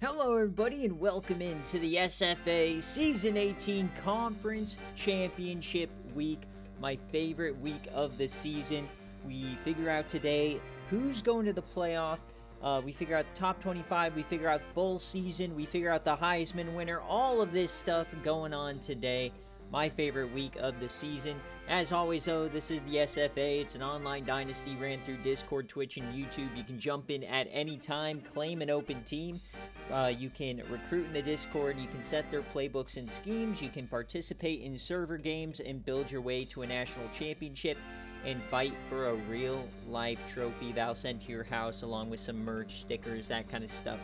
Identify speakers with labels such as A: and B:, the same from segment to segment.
A: Hello everybody and welcome into the SFA Season 18 Conference Championship Week, my favorite week of the season. We figure out today who's going to the playoff, we figure out the top 25, we figure out bowl season, we figure out the Heisman winner, all of this stuff going on today. My favorite week of the season. As always, though, this is the SFA. It's an online dynasty ran through Discord, Twitch, and YouTube. You can jump in at any time, claim an open team. You can recruit in the Discord. You can set their playbooks and schemes. You can participate in server games and build your way to a national championship and fight for a real-life trophy that I'll send to your house along with some merch, stickers, that kind of stuff.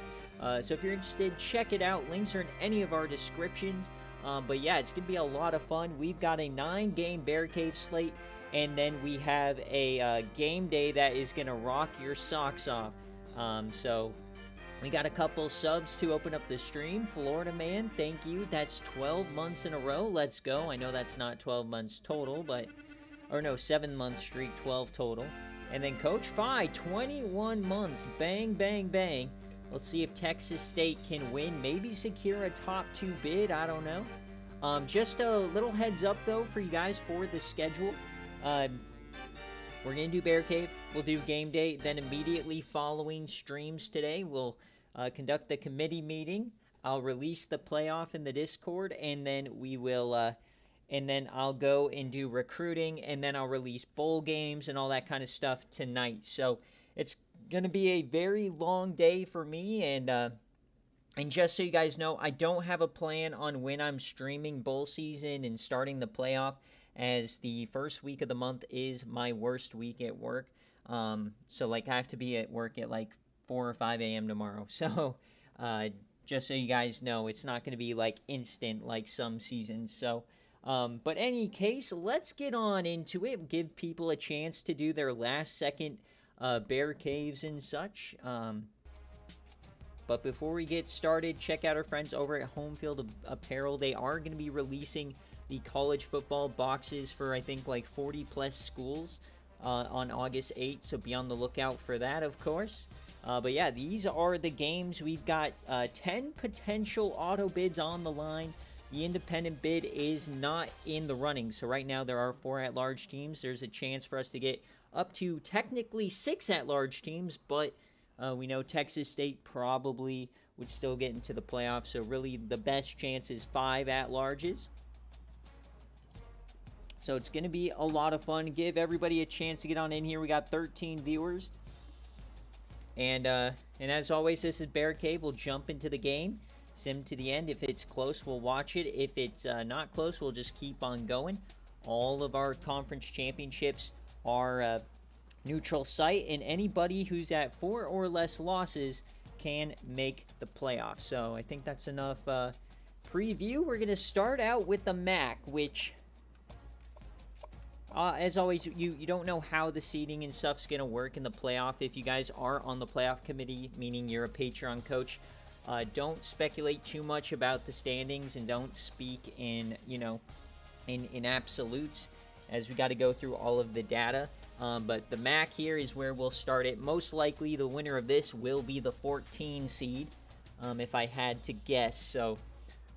A: So if you're interested, check it out. Links are in any of our descriptions. But yeah, it's going to be a lot of fun. We've got a 9-game BearCave slate, and then we have a game day that is going to rock your socks off. So we got a couple subs to open up the stream. Florida Man, thank you. That's 12 months in a row. Let's go. I know that's not 12 months total, but... Or no, 7-month streak, 12 total. And then Coach Fi, 21 months. Bang, bang, bang. Let's see if Texas State can win. Maybe secure a top 2 bid. I don't know. Just a little heads up, though, for you guys for the schedule. We're going to do BearCave. We'll do game day. Then immediately following streams today, we'll conduct the committee meeting. I'll release the playoff in the Discord. And then we will... and then I'll go and do recruiting. And then I'll release bowl games and all that kind of stuff tonight. So it's going to be a very long day for me, and just so you guys know, I don't have a plan on when I'm streaming bowl season and starting the playoff, as the first week of the month is my worst week at work. So like I have to be at work at like 4 or 5 a.m. tomorrow. So just so you guys know, it's not going to be like instant like some seasons. So but any case, let's get on into it. Give people a chance to do their last second bear caves and such. But before we get started, check out our friends over at Home Field Apparel. They are going to be releasing the college football boxes for, I think, like 40 plus schools on August 8th. So be on the lookout for that, of course. But yeah, these are the games. We've got 10 potential auto bids on the line. The independent bid is not in the running. So right now there are 4 at-large teams. There's a chance for us to get up to technically 6 at-large teams, but we know Texas State probably would still get into the playoffs, so really the best chance is 5 at-larges. So it's going to be a lot of fun. Give everybody a chance to get on in here. We got 13 viewers. And as always, this is BearCave. We'll jump into the game, sim to the end. If it's close, we'll watch it. If it's not close, we'll just keep on going. All of our conference championships are neutral site, and anybody who's at 4 or less losses can make the playoffs. So I think that's enough preview. We're going to start out with the MAC, which, as always, you don't know how the seeding and stuff's going to work in the playoff. If you guys are on the playoff committee, meaning you're a Patreon coach, don't speculate too much about the standings, and don't speak in, in absolutes, as we got to go through all of the data. But the MAC here is where we'll start it. Most likely the winner of this will be the 14 seed, if I had to guess. So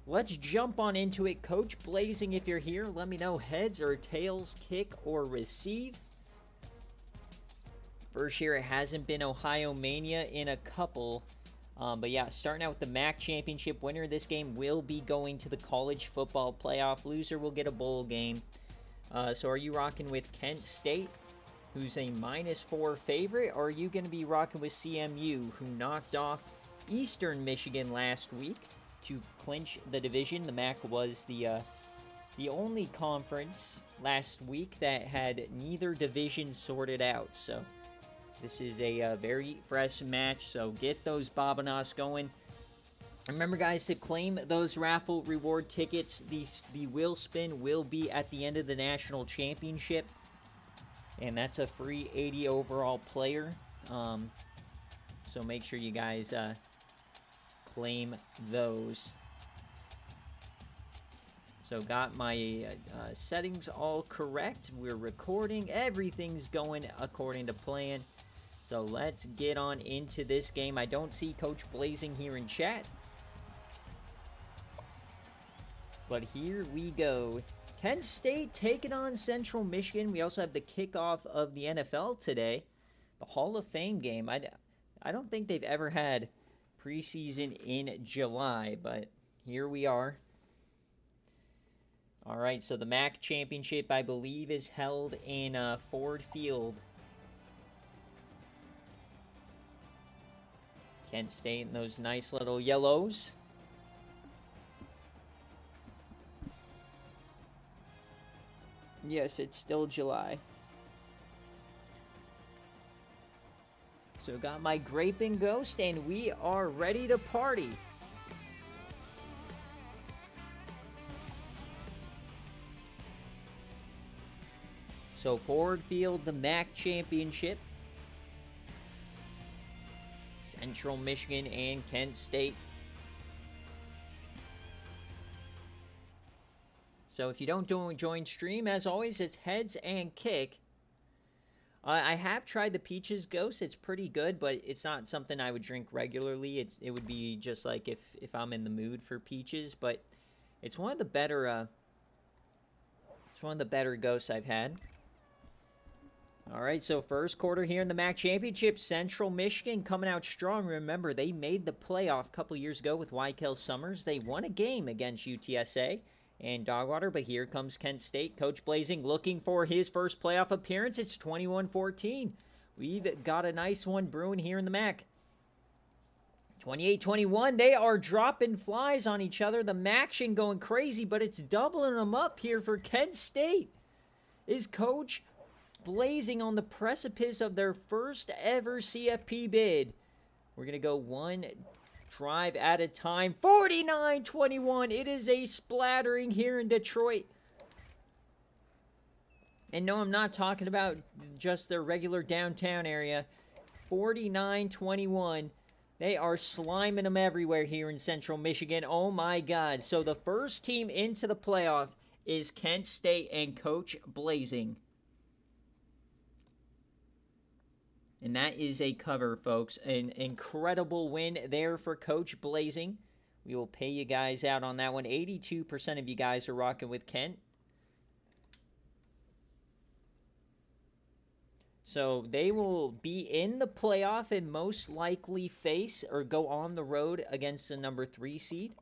A: let's jump on into it. Coach Blazing, if you're here, let me know heads or tails, kick or receive. First year it hasn't been Ohio Mania in a couple. But yeah, starting out with the MAC championship, winner of this game will be going to the college football playoff. Loser will get a bowl game. So are you rocking with Kent State, who's a -4 favorite, or are you going to be rocking with CMU, who knocked off Eastern Michigan last week to clinch the division? The MAC was the only conference last week that had neither division sorted out. So this is a very fresh match, so get those Bobanos going. Remember, guys, to claim those raffle reward tickets, the wheel spin will be at the end of the national championship. And that's a free 80 overall player. So make sure you guys claim those. So got my settings all correct. We're recording. Everything's going according to plan. So let's get on into this game. I don't see Coach Blazing here in chat, but here we go. Kent State taking on Central Michigan. We also have the kickoff of the NFL today, the Hall of Fame game. I don't think they've ever had preseason in July, but here we are. All right, so the MAC championship, I believe, is held in Ford Field. Kent State in those nice little yellows. Yes, it's still July. So got my Grape and Ghost, and we are ready to party. So Ford Field, the MAC championship. Central Michigan and Kent State. So if you don't join stream, as always, it's heads and kick. I have tried the Peaches Ghost. It's pretty good, but it's not something I would drink regularly. It would be just like if I'm in the mood for peaches, but it's one of the better ghosts I've had. All right, so first quarter here in the MAC championship, Central Michigan coming out strong. Remember, they made the playoff a couple years ago with Wykel Summers. They won a game against UTSA and Dogwater, but here comes Kent State. Coach Blazing looking for his first playoff appearance. It's 21-14. We've got a nice one brewing here in the MAC. 28-21, they are dropping flies on each other. The MACtion going crazy, but it's doubling them up here for Kent State. Is Coach Blazing on the precipice of their first ever CFP bid? We're going to go one drive at a time. 49-21. It is a splattering here in Detroit. And no, I'm not talking about just their regular downtown area. 49-21. They are sliming them everywhere here in Central Michigan. Oh my God. So the first team into the playoff is Kent State and Coach Blazing. And that is a cover, folks. An incredible win there for Coach Blazing. We will pay you guys out on that one. 82% of you guys are rocking with Kent. So they will be in the playoff and most likely face or go on the road against the number 3 seed.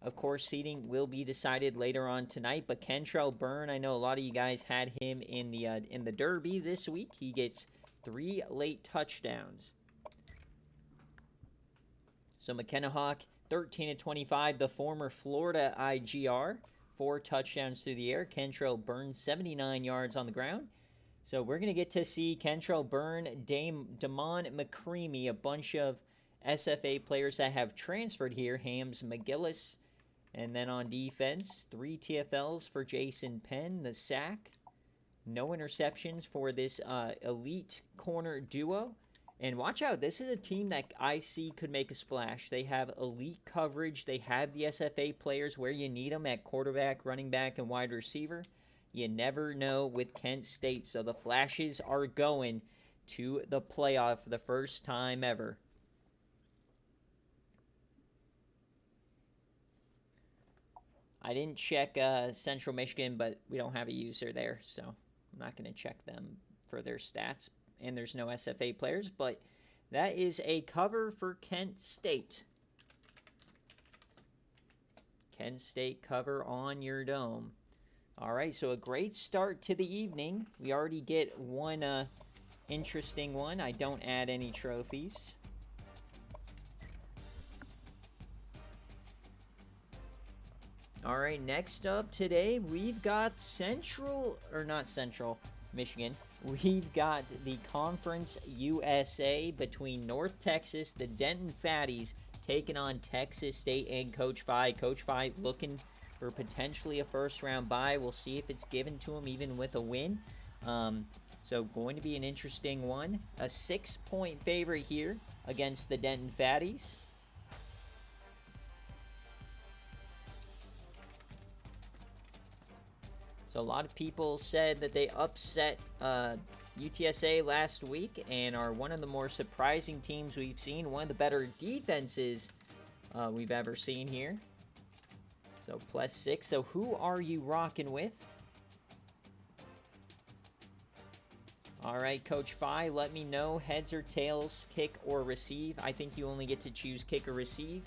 A: Of course, seeding will be decided later on tonight. But Kentrell Byrne, I know a lot of you guys had him in the Derby this week. He gets 3 late touchdowns. So McKenna Hawk, 13-25, the former Florida IGR, 4 touchdowns through the air. Kentrell Byrne, 79 yards on the ground. So we're going to get to see Kentrell Byrne, Damon McCreamy, a bunch of SFA players that have transferred here. Hams McGillis. And then on defense, 3 TFLs for Jason Penn, the sack. No interceptions for this elite corner duo. And watch out, this is a team that I see could make a splash. They have elite coverage. They have the SFA players where you need them at quarterback, running back, and wide receiver. You never know with Kent State. So the Flashes are going to the playoff for the first time ever. I didn't check Central Michigan, but we don't have a user there, so I'm not going to check them for their stats. And there's no SFA players, but that is a cover for Kent State. Kent State cover on your dome. All right, so a great start to the evening. We already get one interesting one. I don't add any trophies. All right, next up today, we've got Michigan. We've got the Conference USA between North Texas, the Denton Fatties, taking on Texas State and Coach Phi. Coach Phi looking for potentially a first-round bye. We'll see if it's given to him even with a win. So going to be an interesting one. A 6-point favorite here against the Denton Fatties. So a lot of people said that they upset UTSA last week and are one of the more surprising teams we've seen. One of the better defenses we've ever seen here. So +6. So who are you rocking with? All right, Coach Phi, let me know. Heads or tails, kick or receive. I think you only get to choose kick or receive.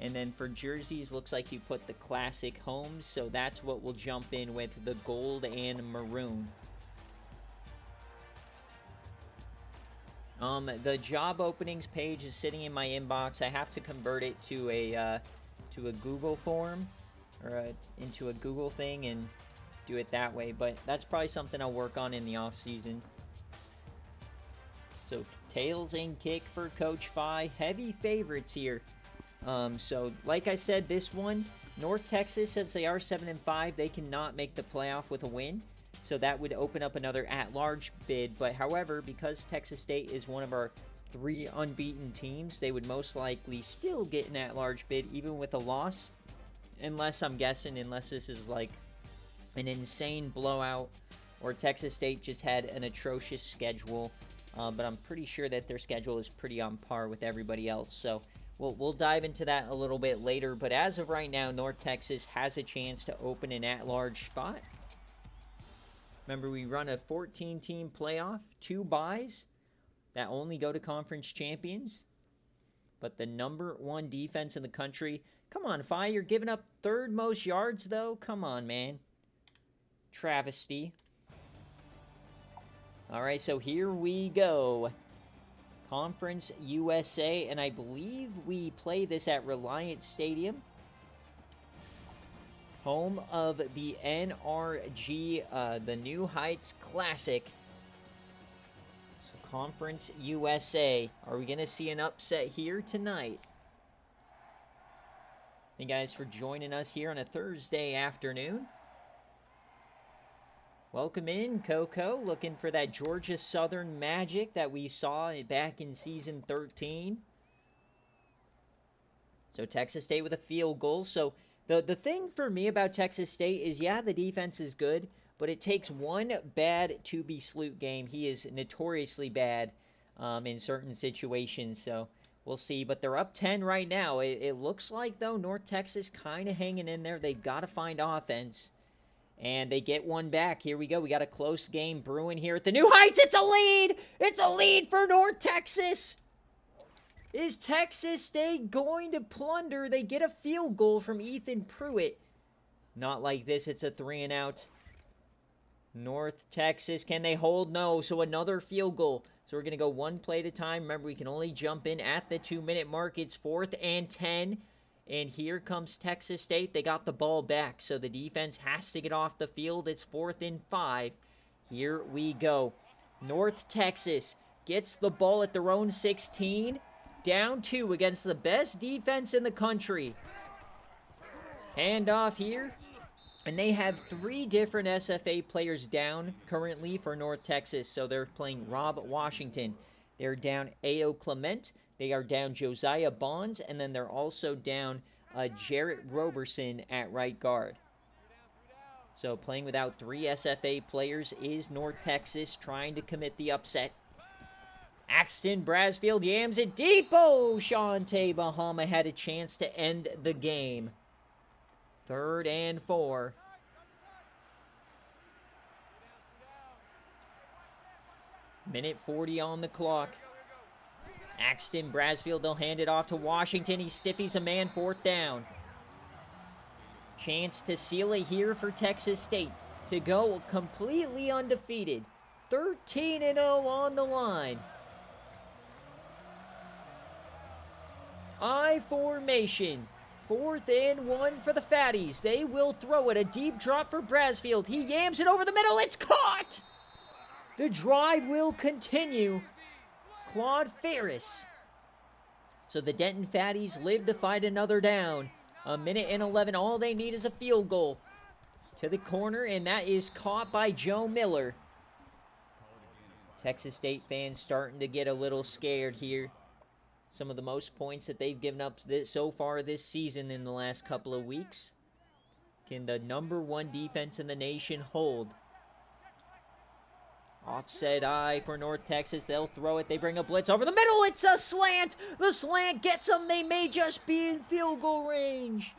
A: And then for jerseys, looks like you put the classic homes. So that's what we'll jump in with, the gold and maroon. The job openings page is sitting in my inbox. I have to convert it to a Google form or into a Google thing and do it that way. But that's probably something I'll work on in the off season. So tails and kick for Coach Phi. Heavy favorites here. So like I said, this one, North Texas, since they are 7-5, they cannot make the playoff with a win. So that would open up another at-large bid. But however, because Texas State is one of our 3 unbeaten teams, they would most likely still get an at-large bid even with a loss. Unless, I'm guessing, unless this is like an insane blowout or Texas State just had an atrocious schedule. But I'm pretty sure that their schedule is pretty on par with everybody else. So we'll dive into that a little bit later. But as of right now, North Texas has a chance to open an at-large spot. Remember, we run a 14-team playoff, 2 byes that only go to conference champions. But the #1 defense in the country. Come on, Phi, you're giving up 3rd most yards, though? Come on, man. Travesty. All right, so here we go. Conference USA, and I believe we play this at Reliant Stadium. Home of the NRG, the New Heights Classic. So Conference USA. Are we going to see an upset here tonight? Thank you guys for joining us here on a Thursday afternoon. Welcome in, Coco. Looking for that Georgia Southern magic that we saw back in Season 13. So Texas State with a field goal. So the thing for me about Texas State is, yeah, the defense is good, but it takes one bad Toby Sloot game. He is notoriously bad in certain situations, so we'll see. But they're up 10 right now. It looks like, though, North Texas kind of hanging in there. They've got to find offense. And they get one back. Here we go. We got a close game brewing here at the New Heights. It's a lead. It's a lead for North Texas. Is Texas State going to plunder? They get a field goal from Ethan Pruitt. Not like this. It's a 3-and-out. North Texas, can they hold? No. So another field goal. So we're going to go one play at a time. Remember, we can only jump in at the 2-minute mark. It's 4th and 10. And here comes Texas State. They got the ball back, so the defense has to get off the field. It's 4th and 5. Here we go. North Texas gets the ball at their own 16. Down 2 against the best defense in the country. Handoff here. And they have 3 different SFA players down currently for North Texas. So they're playing Rob Washington. They're down A.O. Clement. They are down Josiah Bonds, and then they're also down Jarrett Roberson at right guard. So playing without 3 SFA players is North Texas, trying to commit the upset. Axton Brasfield yams it deep. Oh, Shante Bahama had a chance to end the game. 3rd and 4. Minute 40 on the clock. Axton Brasfield, they'll hand it off to Washington. He stiffies a man, 4th down. Chance to seal it here for Texas State to go completely undefeated. 13-0 on the line. I formation. 4th and 1 for the Fatties. They will throw it. A deep drop for Brasfield. He yams it over the middle. It's caught. The drive will continue. Claude Ferris. So the Denton Fatties live to fight another down. 1:11. All they need is a field goal. To the corner, and that is caught by Joe Miller. Texas State fans starting to get a little scared here. Some of the most points that they've given up so far this season in the last couple of weeks. Can the #1 defense in the nation hold? Offset eye for North Texas. They'll throw it. They bring a blitz over the middle. It's a slant. The slant gets them. They may just be in field goal range.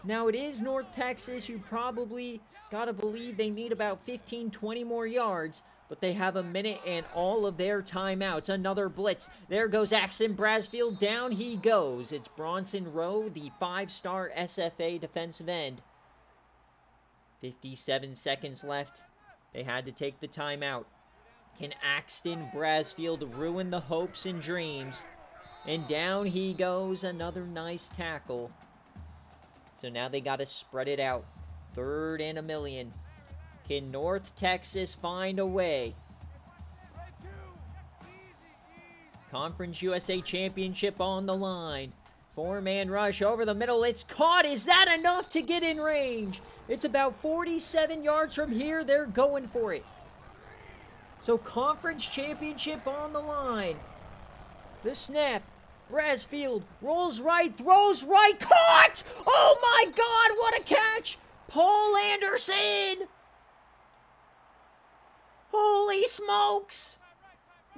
A: Now, it is North Texas. You probably got to believe they need about 15, 20 more yards. But they have a minute and all of their timeouts. Another blitz. There goes Axon Brasfield. Down he goes. It's Bronson Rowe, the 5-star SFA defensive end. 57 seconds left. They had to take the timeout. Can Axton Brasfield ruin the hopes and dreams? And down he goes. Another nice tackle. So now they got to spread it out. 3rd and 1,000,000. Can North Texas find a way? Conference USA Championship on the line. 4-man rush over the middle. It's caught. Is that enough to get in range? It's about 47 yards from here. They're going for it. So conference championship on the line. The snap. Brasfield rolls right, throws right, caught! Oh my God, what a catch! Paul Anderson! Holy smokes!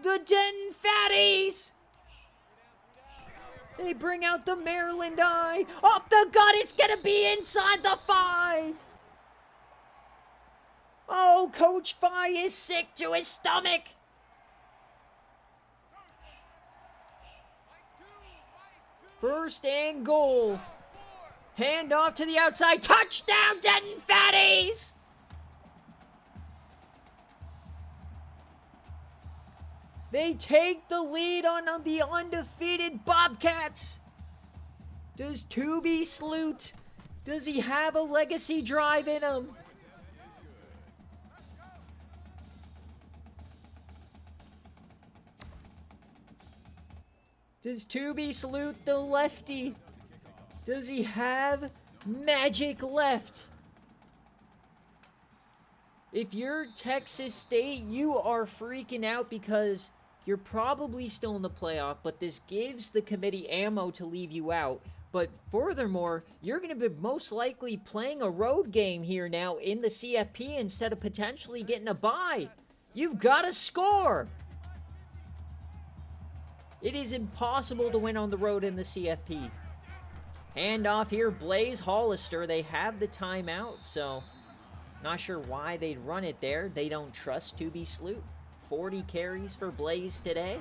A: The Denton Fatties! They bring out the Maryland eye. Up the gut, it's going to be inside the 5. Oh, Coach Phi is sick to his stomach. First and goal. Hand off to the outside. Touchdown, Denton Fatties! They take the lead on the undefeated Bobcats. Does Tubi Sloot, does he have a legacy drive in him? Does Tubi Sloot, the lefty, does he have magic left? If you're Texas State, you are freaking out because you're probably still in the playoff, but this gives the committee ammo to leave you out. But furthermore, you're going to be most likely playing a road game here now in the CFP instead of potentially getting a bye. You've got to score. It is impossible to win on the road in the CFP. Handoff here, Blaze Hollister. They have the timeout, so not sure why they'd run it there. They don't trust Tubi Sloot. 40 carries for Blaze today.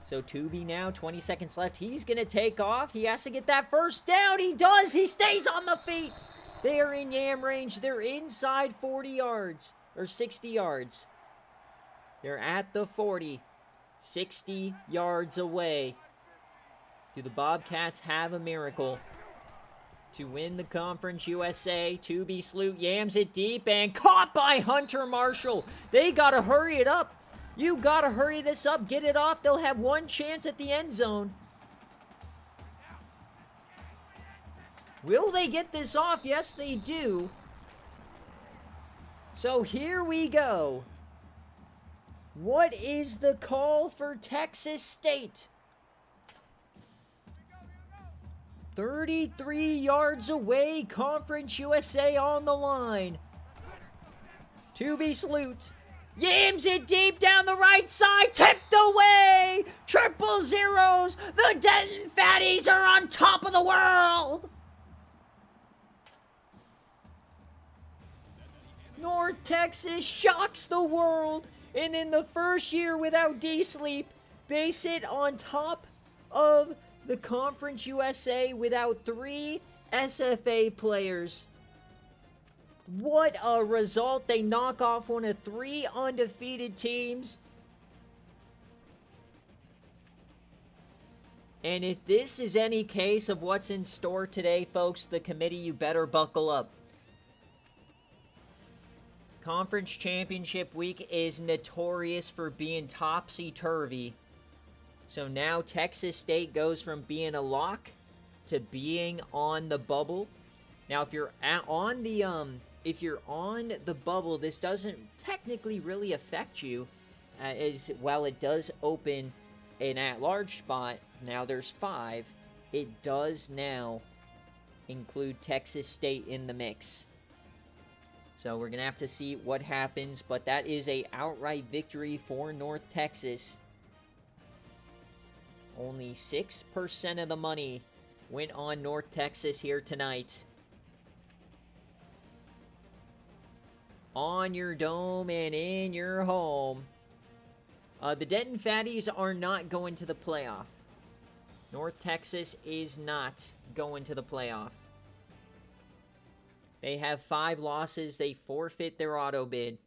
A: So Tubi now, 20 seconds left. He's going to take off. He has to get that first down. He does. He stays on the feet. They are in yam range. They're inside 40 yards or 60 yards. They're at the 40. 60 yards away. Do the Bobcats have a miracle to win the Conference USA? Tubi Sloot yams it deep and caught by Hunter Marshall. They got to hurry it up. You got to hurry this up. Get it off. They'll have one chance at the end zone. Will they get this off? Yes, they do. So here we go. What is the call for Texas State? 33 yards away, Conference USA on the line. Tubi Sloot yams it deep down the right side, tipped away. 000. The Denton Fatties are on top of the world. North Texas shocks the world. And in the first year without D-Sleep, they sit on top of the Conference USA without 3 SFA players. What a result. They knock off one of 3 undefeated teams. And if this is any case of what's in store today, folks, the committee, you better buckle up. Conference Championship Week is notorious for being topsy-turvy. So now Texas State goes from being a lock to being on the bubble. Now, if you're on the bubble, this doesn't technically really affect you, as while it does open an at-large spot. Now there's 5. It does now include Texas State in the mix. So we're going to have to see what happens, but that is a outright victory for North Texas. Only 6% of the money went on North Texas here tonight. On your dome and in your home. The Denton Fatties are not going to the playoff. North Texas is not going to the playoff. They have 5 losses. They forfeit their auto bid.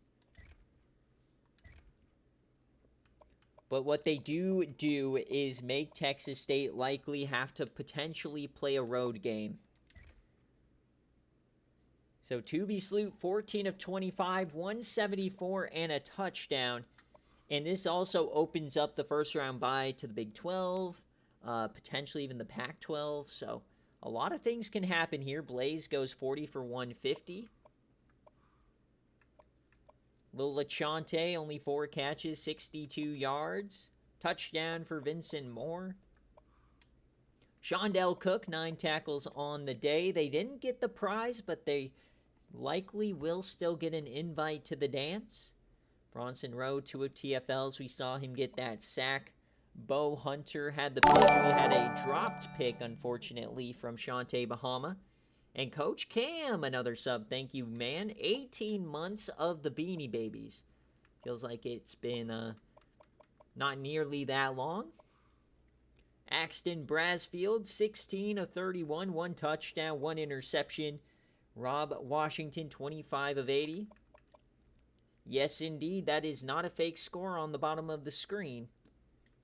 A: But what they do is make Texas State likely have to potentially play a road game. So Tooby Sloot, 14 of 25, 174 and a touchdown. And this also opens up the first round bye to the Big 12, potentially even the Pac-12. So a lot of things can happen here. Blaze goes 40 for 150. Lil LeChante, only 4 catches, 62 yards. Touchdown for Vincent Moore. Shondell Cook, 9 tackles on the day. They didn't get the prize, but they likely will still get an invite to the dance. Bronson Rowe, 2 of TFLs. We saw him get that sack. Bo Hunter had the pick. We had a dropped pick, unfortunately, from Shante Bahama. And Coach Cam, another sub. Thank you, man. 18 months of the Beanie Babies. Feels like it's been not nearly that long. Axton Brasfield, 16 of 31. 1 touchdown, 1 interception. Rob Washington, 25 of 80. Yes, indeed, that is not a fake score on the bottom of the screen.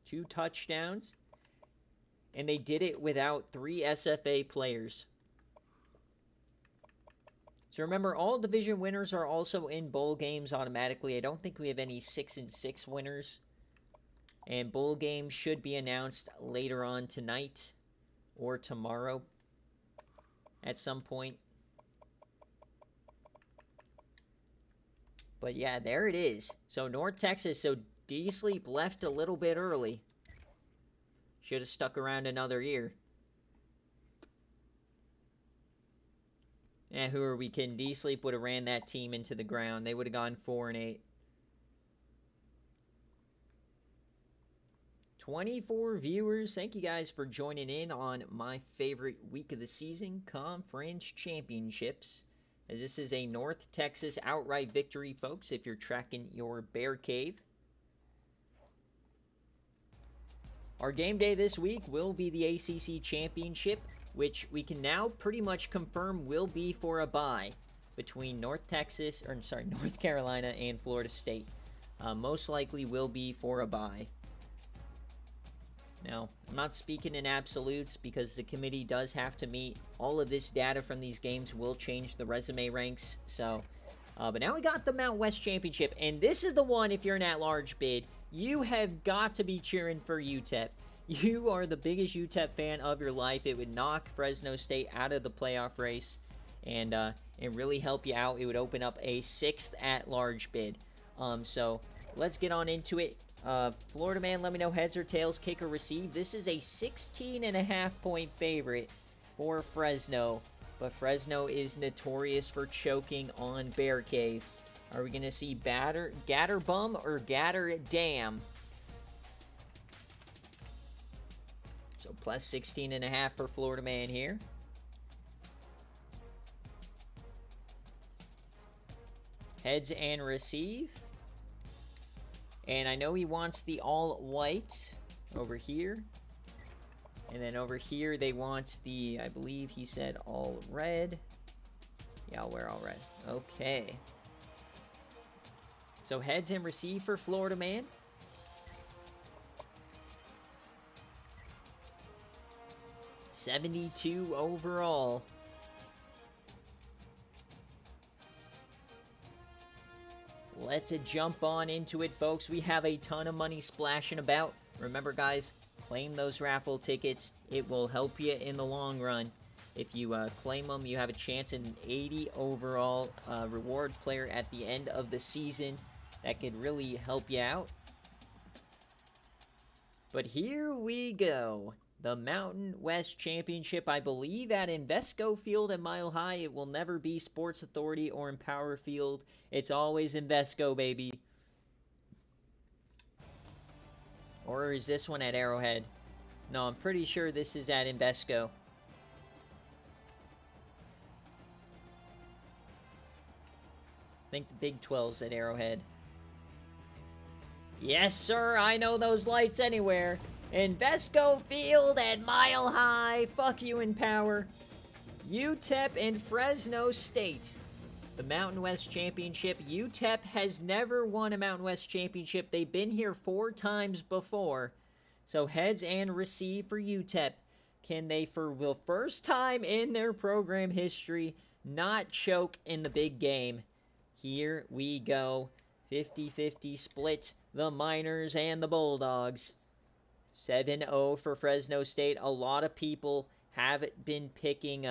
A: 2 touchdowns. And they did it without 3 SFA players. So remember, all division winners are also in bowl games automatically. I don't think we have any 6-6 winners. And bowl games should be announced later on tonight or tomorrow at some point. But yeah, there it is. So North Texas, so D-Sleep left a little bit early. Should have stuck around another year. Yeah, who are we kidding? D-Sleep would have ran that team into the ground. They would have gone 4-8. 24 viewers. Thank you guys for joining in on my favorite week of the season, Conference Championships. As this is a North Texas outright victory, folks, if you're tracking your BearCave. Our game day this week will be the ACC Championship, which we can now pretty much confirm will be for a bye between North Carolina and Florida State. Most likely will be for a bye. Now, I'm not speaking in absolutes because the committee does have to meet. All of this data from these games will change the resume ranks. So, but now we got the Mount West Championship, and this is the one, if you're an at-large bid, you have got to be cheering for UTEP. You are the biggest UTEP fan of your life. It would knock Fresno State out of the playoff race and really help you out. It would open up a 6th at-large bid. So let's get on into it. Florida man, let me know heads or tails, kick or receive. This is a 16.5 point favorite for Fresno, but Fresno is notorious for choking on BearCave. Are we going to see Gatter Bum or Gatter Dam? So plus 16.5 for Florida man here. Heads and receive. And I know he wants the all-white over here. And then over here they want the, I believe he said all-red. Yeah, I'll wear all-red. Okay. So heads and receive for Florida man. $72 overall. Let's jump on into it, folks. We have a ton of money splashing about. Remember, guys, claim those raffle tickets. It will help you in the long run. If you claim them, you have a chance at an 80 overall reward player at the end of the season. That could really help you out. But here we go. the Mountain West Championship, I believe, at Invesco Field at Mile High. It will never be Sports Authority or Empower Field. It's always Invesco, baby. Or is this one at Arrowhead? No, I'm pretty sure this is at Invesco. I think the Big 12's at Arrowhead. Yes, sir, I know those lights anywhere. Invesco Field at Mile High. Fuck you, Empower. UTEP and Fresno State. The Mountain West Championship. UTEP has never won a Mountain West Championship. They've been here 4 times before. So heads and receive for UTEP. Can they, for the first time in their program history, not choke in the big game? Here we go. 50-50 split. The Miners and the Bulldogs. 7-0 for Fresno State. A lot of people have been picking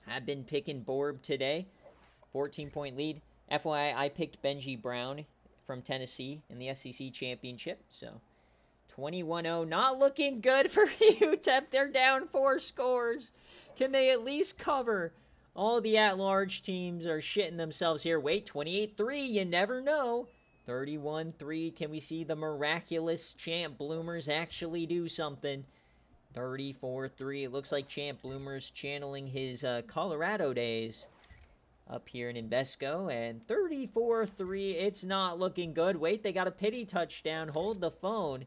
A: Borb today. 14-point lead. FYI, I picked Benji Brown from Tennessee in the SEC Championship. So 21-0. Not looking good for UTEP. They're down 4 scores. Can they at least cover? All the at-large teams are shitting themselves here. Wait, 28-3. You never know. 31-3. Can we see the miraculous Champ Bloomers actually do something? 34-3. It looks like Champ Bloomers channeling his Colorado days up here in Invesco. And 34-3. It's not looking good. Wait, they got a pity touchdown. Hold the phone.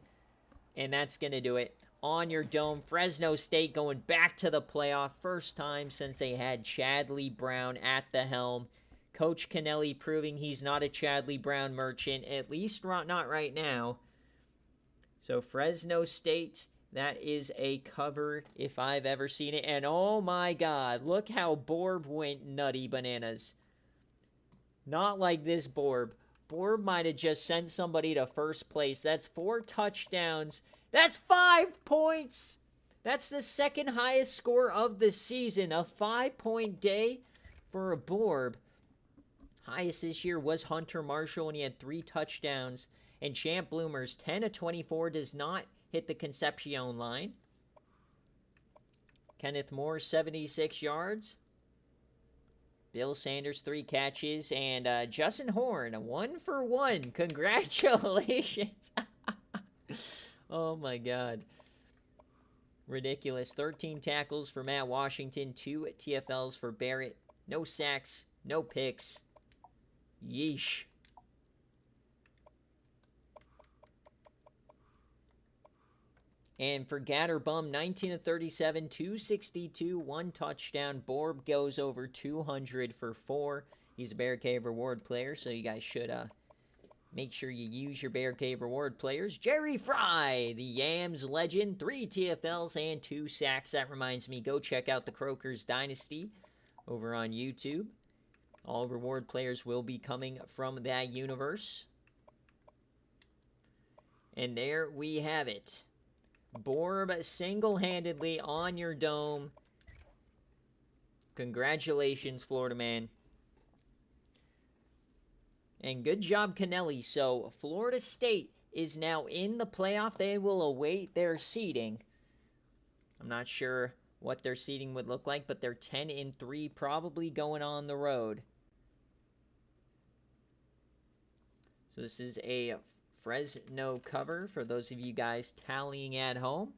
A: And that's going to do it. On your dome, Fresno State going back to the playoff. First time since they had Chadley Brown at the helm. Coach Kennelly proving he's not a Chadley Brown merchant, at least not right now. So Fresno State, that is a cover if I've ever seen it. And oh my God, look how Borb went nutty bananas. Not like this Borb. Borb might have just sent somebody to first place. That's 4 touchdowns. That's 5 points. That's the second highest score of the season. A 5-point day for a Borb. Highest this year was Hunter Marshall, and he had 3 touchdowns. And Champ Bloomers, 10 of 24, does not hit the Concepcion line. Kenneth Moore, 76 yards. Bill Sanders, 3 catches. And Justin Horn, 1 for 1. Congratulations. Oh, my God. Ridiculous. 13 tackles for Matt Washington. 2 TFLs for Barrett. No sacks. No picks. Yeesh. And for Gatterbum, 19 of 37, 262, 1 touchdown. Borb goes over 200 for 4. He's a BearCave reward player, so you guys should make sure you use your BearCave reward players. Jerry Fry, the Yams legend, 3 TFLs and 2 sacks. That reminds me, go check out the Croakers Dynasty over on YouTube. All reward players will be coming from that universe. And there we have it. Borb single-handedly on your dome. Congratulations, Florida man. And good job, Kennelly. So, Florida State is now in the playoff. They will await their seeding. I'm not sure what their seeding would look like, but they're 10-3, probably going on the road. So this is a Fresno cover for those of you guys tallying at home.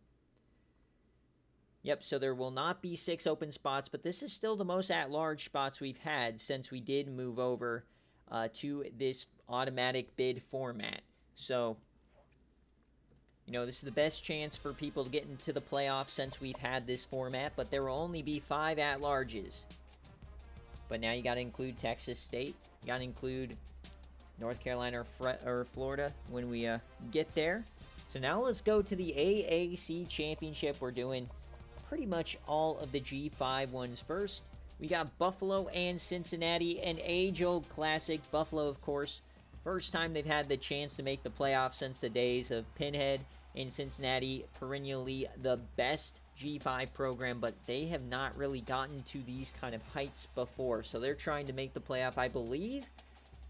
A: Yep, so there will not be 6 open spots, but this is still the most at-large spots we've had since we did move over to this automatic bid format. So, you know, this is the best chance for people to get into the playoffs since we've had this format, but there will only be 5 at-larges. But now you got to include Texas State. You got to include North Carolina or Florida when we get there. So now let's go to the AAC Championship. We're doing pretty much all of the G5 ones first. We got Buffalo and Cincinnati, an age-old classic. Buffalo, of course, first time they've had the chance to make the playoffs since the days of Pinhead. And Cincinnati, perennially the best G5 program, but they have not really gotten to these kind of heights before. So they're trying to make the playoff, I believe.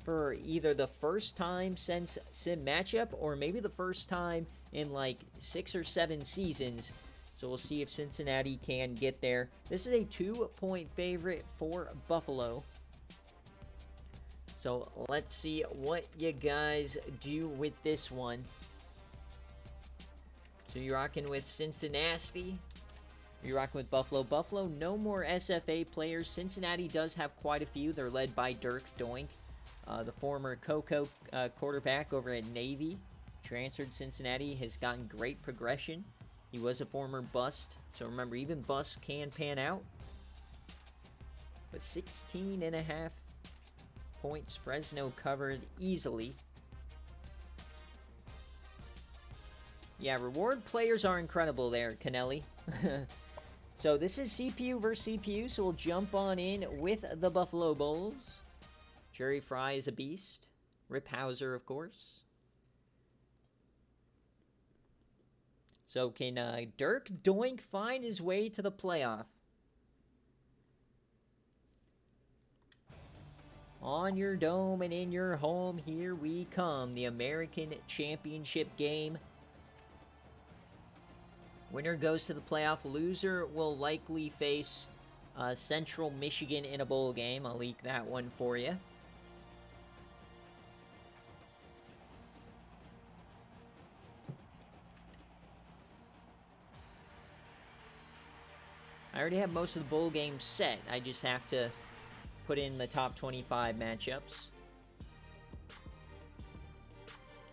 A: for either the first time since Sim matchup or maybe the first time in like 6 or 7 seasons. So we'll see if Cincinnati can get there. This is a 2-point favorite for Buffalo. So let's see what you guys do with this one. So you're rocking with Cincinnati. You're rocking with Buffalo. Buffalo, no more SFA players. Cincinnati does have quite a few. They're led by Dirk Doink, the former Coco quarterback over at Navy. Transferred Cincinnati, has gotten great progression. He was a former bust. So remember, even busts can pan out. But 16.5 points. Fresno covered easily. Yeah, reward players are incredible there, Kennelly. So this is CPU versus CPU, so we'll jump on in with the Buffalo Bulls. Jerry Fry is a beast. Rip Hauser, of course. So can Dirk Doink find his way to the playoff? On your dome and in your home, here we come. The American Championship game. Winner goes to the playoff. Loser will likely face Central Michigan in a bowl game. I'll leak that one for you. I already have most of the bowl games set. I just have to put in the top 25 matchups.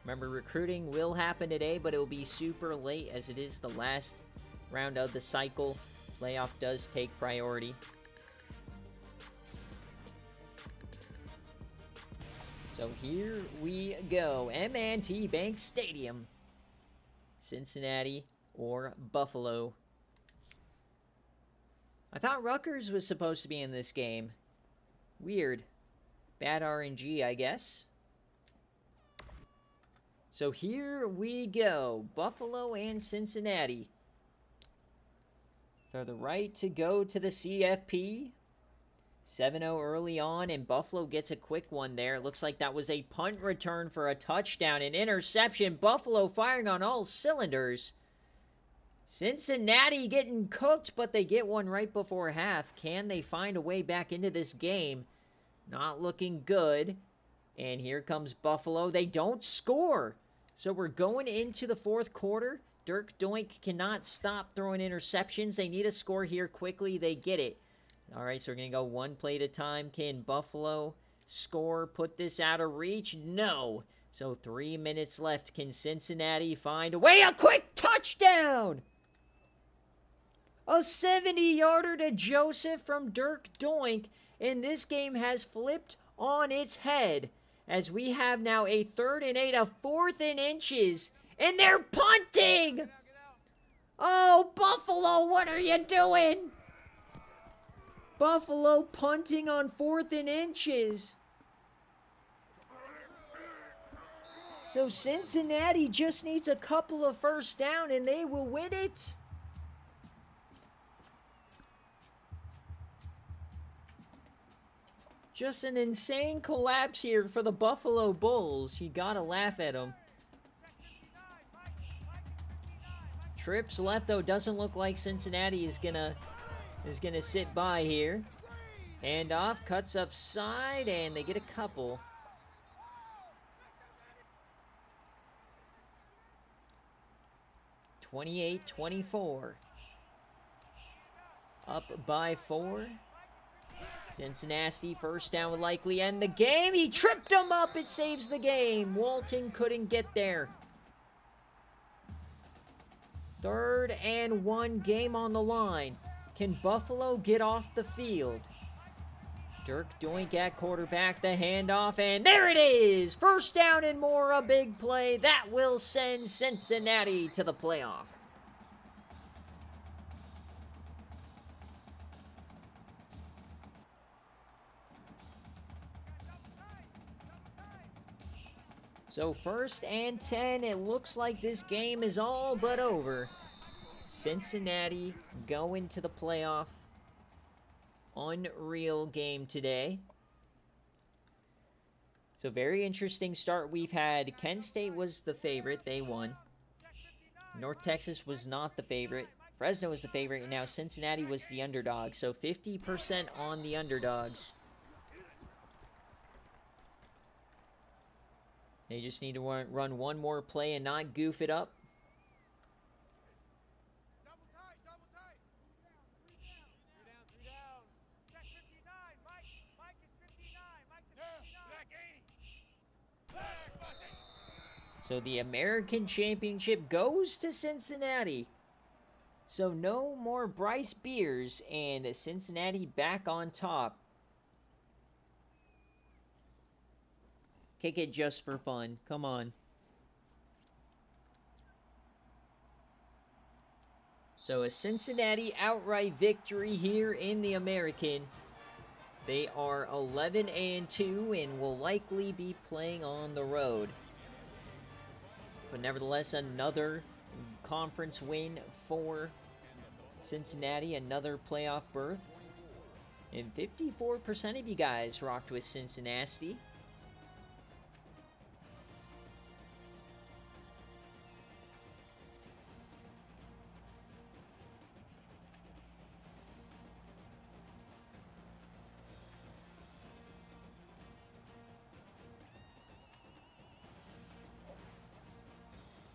A: Remember, recruiting will happen today, but it will be super late as it is the last round of the cycle. Playoff does take priority. So here we go. M&T Bank Stadium. Cincinnati or Buffalo. I thought Rutgers was supposed to be in this game. Weird. Bad RNG, I guess. So here we go. Buffalo and Cincinnati. For the right to go to the CFP. 7-0 early on, and Buffalo gets a quick one there. It looks like that was a punt return for a touchdown. An interception. Buffalo firing on all cylinders. Cincinnati getting cooked, but they get one right before half. Can they find a way back into this game? Not looking good. And here comes Buffalo. They don't score. So we're going into the fourth quarter. Dirk Doink cannot stop throwing interceptions. They need a score here quickly. They get it. All right, so we're going to go one play at a time. Can Buffalo score, put this out of reach? No. So 3 minutes left. Can Cincinnati find a way? A quick touchdown! A 70-yarder to Joseph from Dirk Doink. And this game has flipped on its head. As we have now a 3rd and 8, a 4th and inches. And they're punting! Oh, Buffalo, what are you doing? Buffalo punting on 4th and inches. So Cincinnati just needs a couple of first down and they will win it. Just an insane collapse here for the Buffalo Bulls. You gotta laugh at them. Trips left, though. Doesn't look like Cincinnati is gonna sit by here. Hand off, cuts upside, and they get a couple. (28-24). Up by 4. Cincinnati first down would likely end the game. He tripped him up. It saves the game. Walton couldn't get there. 3rd and 1, game on the line. Can Buffalo get off the field? Dirk Doink at quarterback, the handoff, and there it is! First down and more, a big play. That will send Cincinnati to the playoff. So 1st and 10, it looks like this game is all but over. Cincinnati going to the playoff. Unreal game today. So very interesting start we've had. Kent State was the favorite. They won. North Texas was not the favorite. Fresno was the favorite, and now Cincinnati was the underdog. So 50% on the underdogs. They just need to run one more play and not goof it up. So the American Championship goes to Cincinnati. So no more Bryce Beers, and Cincinnati back on top. Kick it just for fun. Come on. So a Cincinnati outright victory here in the American. They are 11-2 and will likely be playing on the road. But nevertheless, another conference win for Cincinnati, another playoff berth. And 54% of you guys rocked with Cincinnati.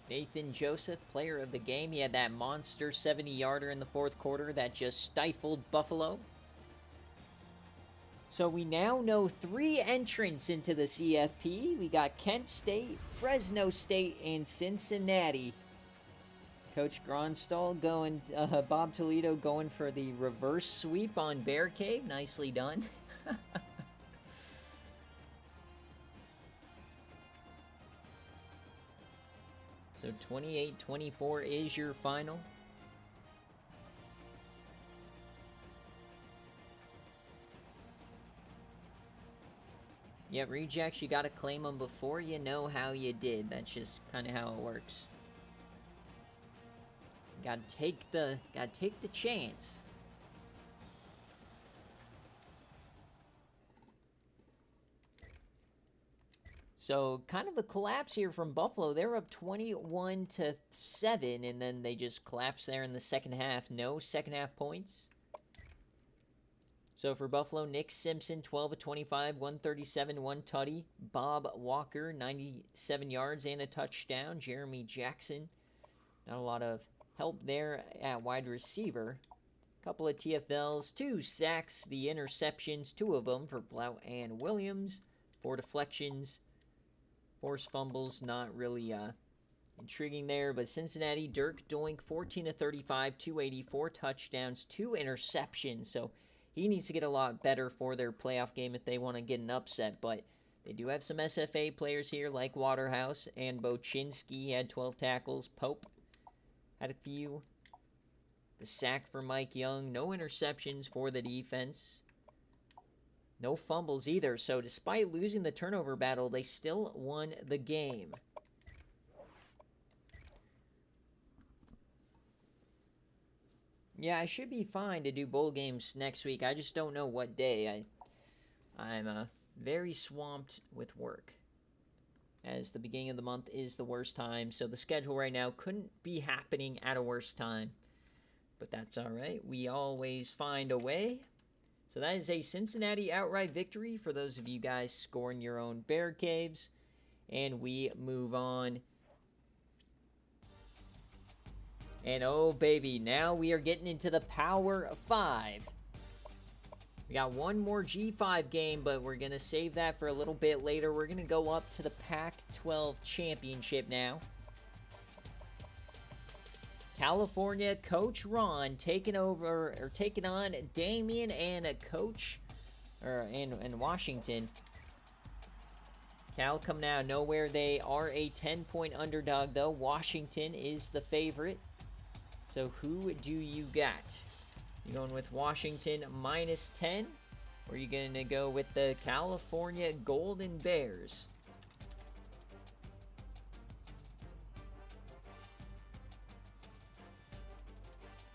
A: Nathan Joseph, player of the game. He had that monster 70-yarder in the fourth quarter that just stifled Buffalo. So we now know 3 entrants into the CFP. We got Kent State, Fresno State, and Cincinnati. Coach Gronstall going, Bob Toledo going for the reverse sweep on BearCave. Nicely done. So 28-24 is your final. Yeah, rejects, you got to claim them before you know how you did. That's just kind of how it works. Got to take the chance. So, kind of a collapse here from Buffalo. They're up 21-7, and then they just collapsed there in the second half. No second half points. So, for Buffalo, Nick Simpson, 12 of 25, 137, 1 tutty. Bob Walker, 97 yards and a touchdown. Jeremy Jackson, not a lot of help there at wide receiver. A couple of TFLs, 2 sacks, the interceptions, 2 of them for Blount and Williams. 4 deflections. Forced fumbles, not really intriguing there. But Cincinnati, Dirk Doink, 14 of 35, 284 touchdowns, 2 interceptions. So he needs to get a lot better for their playoff game if they want to get an upset. But they do have some SFA players here like Waterhouse and Bochinsky. Had 12 tackles. Pope had a few. The sack for Mike Young. No interceptions for the defense. No fumbles either, so despite losing the turnover battle, they still won the game. Yeah, I should be fine to do bowl games next week. I just don't know what day. I'm very swamped with work, as the beginning of the month is the worst time, so the schedule right now couldn't be happening at a worse time. But that's all right. We always find a way. So that is a Cincinnati outright victory for those of you guys scoring your own BearCaves. And we move on. And oh baby, now we are getting into the Power 5. We got one more G5 game, but we're going to save that for a little bit later. We're going to go up to the Pac-12 Championship now. California, Coach Ron taking on Damien and Washington. Cal coming out of nowhere. They are a 10-point underdog, though. Washington is the favorite. So who do you got? You going with Washington minus 10? Or are you going to go with the California Golden Bears?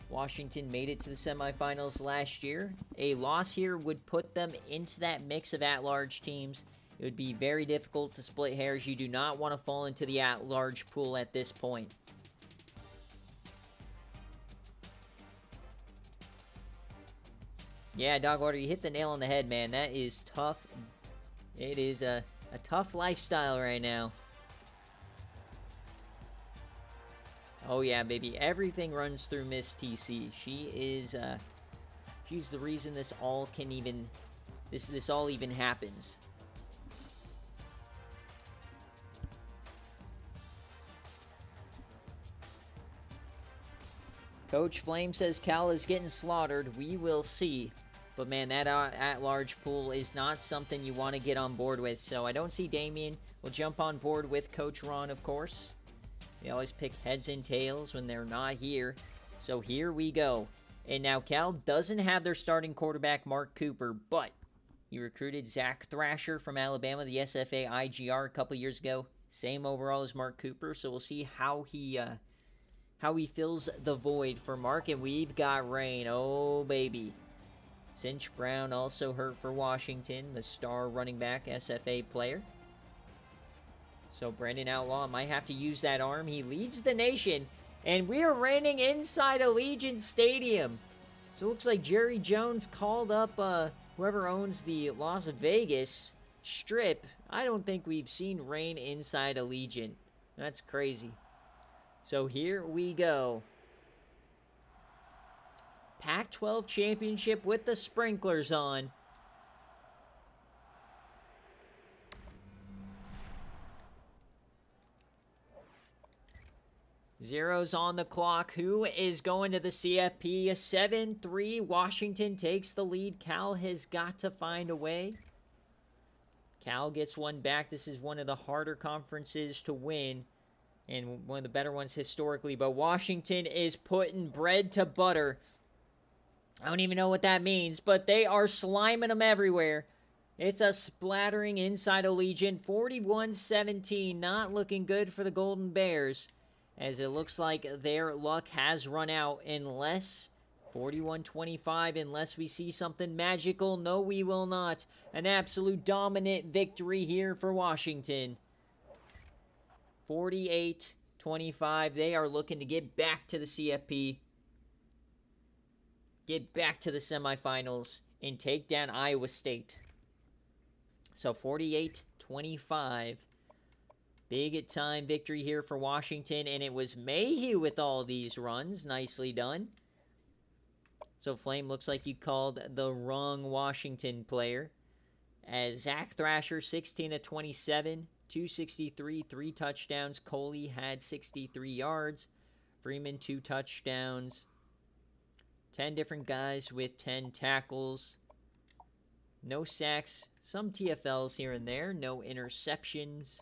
A: Washington made it to the semifinals last year. A loss here would put them into that mix of at-large teams. It would be very difficult to split hairs. You do not want to fall into the at-large pool at this point. Yeah, Dogwater, you hit the nail on the head, man. That is tough. It is a tough lifestyle right now. Oh, yeah, baby. Everything runs through Miss TC. She is, she's the reason this all can even, this all even happens. Coach Flame says Cal is getting slaughtered. We will see. But, man, that at-large pool is not something you want to get on board with. So I don't see Damien. We'll jump on board with Coach Ron, of course. They always pick heads and tails when they're not here. So here we go. And now Cal doesn't have their starting quarterback, Mark Cooper, but he recruited Zach Thrasher from Alabama, the SFA IGR, a couple years ago. Same overall as Mark Cooper. So we'll see how he fills the void for Mark. And we've got rain. Oh, baby. Cinch Brown also hurt for Washington, the star running back, SFA player. So Brandon Outlaw might have to use that arm. He leads the nation, and we are raining inside Allegiant Stadium. So it looks like Jerry Jones called up whoever owns the Las Vegas Strip. I don't think we've seen rain inside Allegiant. That's crazy. So here we go. Pac-12 championship with the sprinklers on. Zeros on the clock. Who is going to the CFP? 7-3. Washington takes the lead. Cal has got to find a way. Cal gets one back. This is one of the harder conferences to win, and one of the better ones historically. But Washington is putting bread to butter. I don't even know what that means, but they are sliming them everywhere. It's a splattering inside Allegiant. 41-17. Not looking good for the Golden Bears, as it looks like their luck has run out. Unless 41-25, unless we see something magical. No, we will not. An absolute dominant victory here for Washington. 48-25. They are looking to get back to the CFP. Get back to the semifinals and take down Iowa State. So 48-25. Big time victory here for Washington, and it was Mayhew with all these runs. Nicely done. So Flame looks like you called the wrong Washington player. As Zach Thrasher, 16-27, 263, 3 touchdowns. Coley had 63 yards. Freeman, 2 touchdowns. 10 different guys with 10 tackles. No sacks. Some TFLs here and there. No interceptions.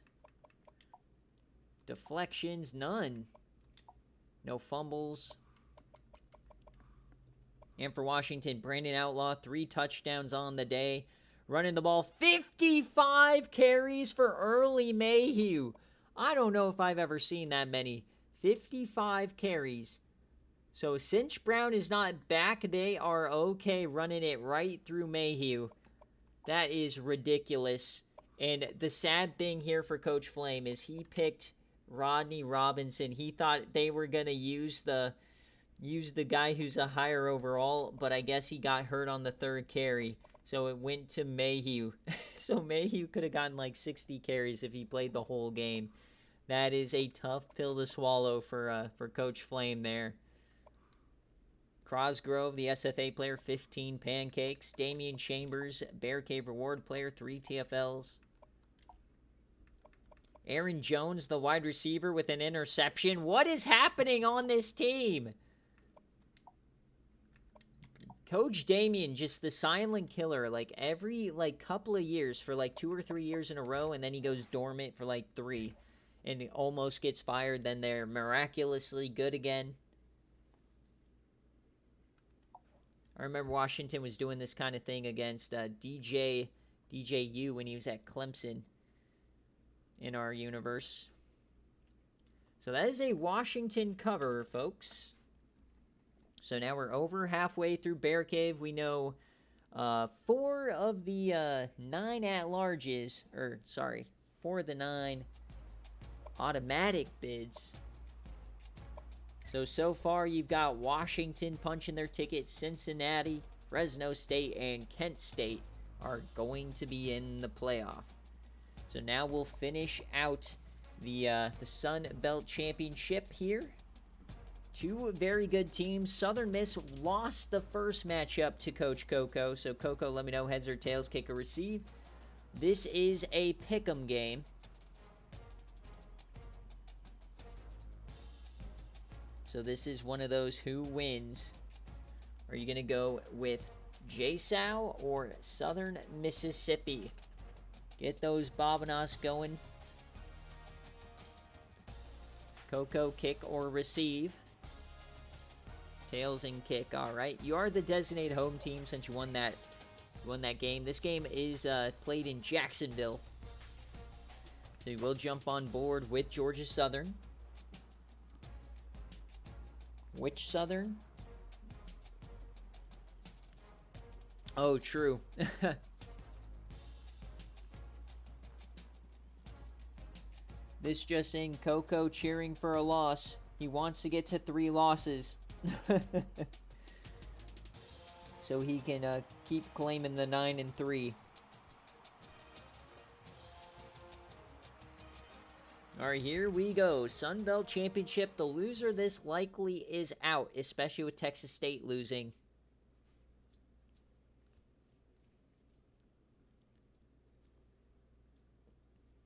A: Deflections, none. No fumbles. And for Washington, Brandon Outlaw, 3 touchdowns on the day. Running the ball, 55 carries for Early Mayhew. I don't know if I've ever seen that many. 55 carries. So Cinch Brown is not back. They are okay running it right through Mayhew. That is ridiculous. And the sad thing here for Coach Flame is he picked Rodney Robinson. He thought they were going to use the guy who's a higher overall, but I guess he got hurt on the 3rd carry. So it went to Mayhew. So Mayhew could have gotten like 60 carries if he played the whole game. That is a tough pill to swallow for Coach Flame there. Crosgrove, the SFA player, 15 pancakes. Damian Chambers, BearCave reward player, 3 TFLs. Aaron Jones, the wide receiver, with an interception. What is happening on this team? Coach Damien, just the silent killer, like every couple of years for 2 or 3 years in a row, and then he goes dormant for 3 and almost gets fired. Then they're miraculously good again. I remember Washington was doing this kind of thing against DJU when he was at Clemson in our universe. So that is a Washington cover, folks. So now we're over halfway through BearCave. We know 4 of the 9 at-larges, or sorry, 4 of the 9 automatic bids. So far you've got Washington punching their ticket, Cincinnati, Fresno State, and Kent State are going to be in the playoff. So now we'll finish out the Sun Belt Championship here. 2 very good teams. Southern Miss lost the first matchup to Coach Coco. So Coco, let me know heads or tails, kick or receive. This is a pick'em game. So this is one of those who wins. Are you going to go with JSOW or Southern Mississippi? Get those Bobinas going. Coco, kick or receive. Tails and kick. All right. You are the designated home team since you won that game. This game is played in Jacksonville. So you will jump on board with Georgia Southern. Which Southern? Oh, true. This just in, Coco cheering for a loss. He wants to get to 3 losses. So he can keep claiming the 9-3. All right, here we go. Sun Belt Championship. The loser this likely is out, especially with Texas State losing.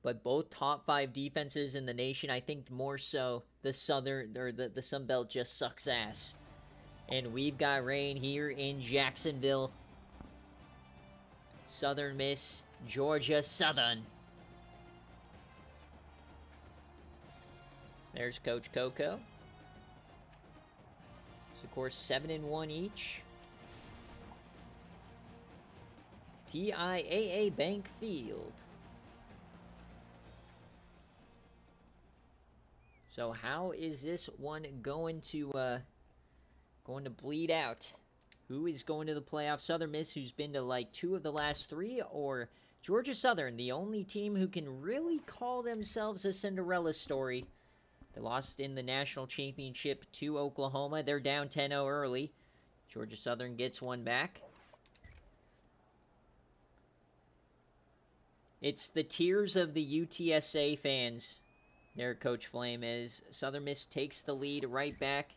A: But both top 5 defenses in the nation, I think more so the Southern or the Sun Belt just sucks ass. And we've got rain here in Jacksonville. Southern Miss, Georgia Southern. There's Coach Coco. So, of course, 7-1 each. TIAA Bank Field. So, how is this one going to bleed out? Who is going to the playoffs? Southern Miss, who's been to like 2 of the last 3, or Georgia Southern, the only team who can really call themselves a Cinderella story. They lost in the national championship to Oklahoma. They're down 10-0 early. Georgia Southern gets one back. It's the tears of the UTSA fans. There, Coach Flame, as Southern Miss takes the lead right back.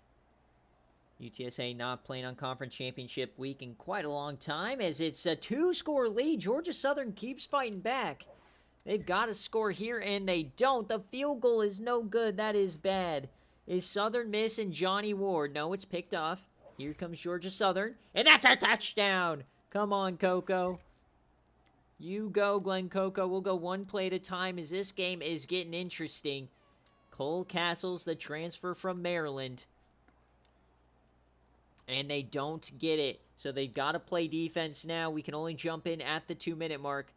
A: UTSA not playing on conference championship week in quite a long time, as it's a 2-score lead. Georgia Southern keeps fighting back. They've got to score here, and they don't. The field goal is no good. That is bad. Is Southern Miss and Johnny Ward? No, it's picked off. Here comes Georgia Southern, and that's a touchdown. Come on, Coco. You go, Glenn Coco. We'll go one play at a time as this game is getting interesting. Cole Castles, the transfer from Maryland. And they don't get it. So they've got to play defense now. We can only jump in at the 2-minute mark.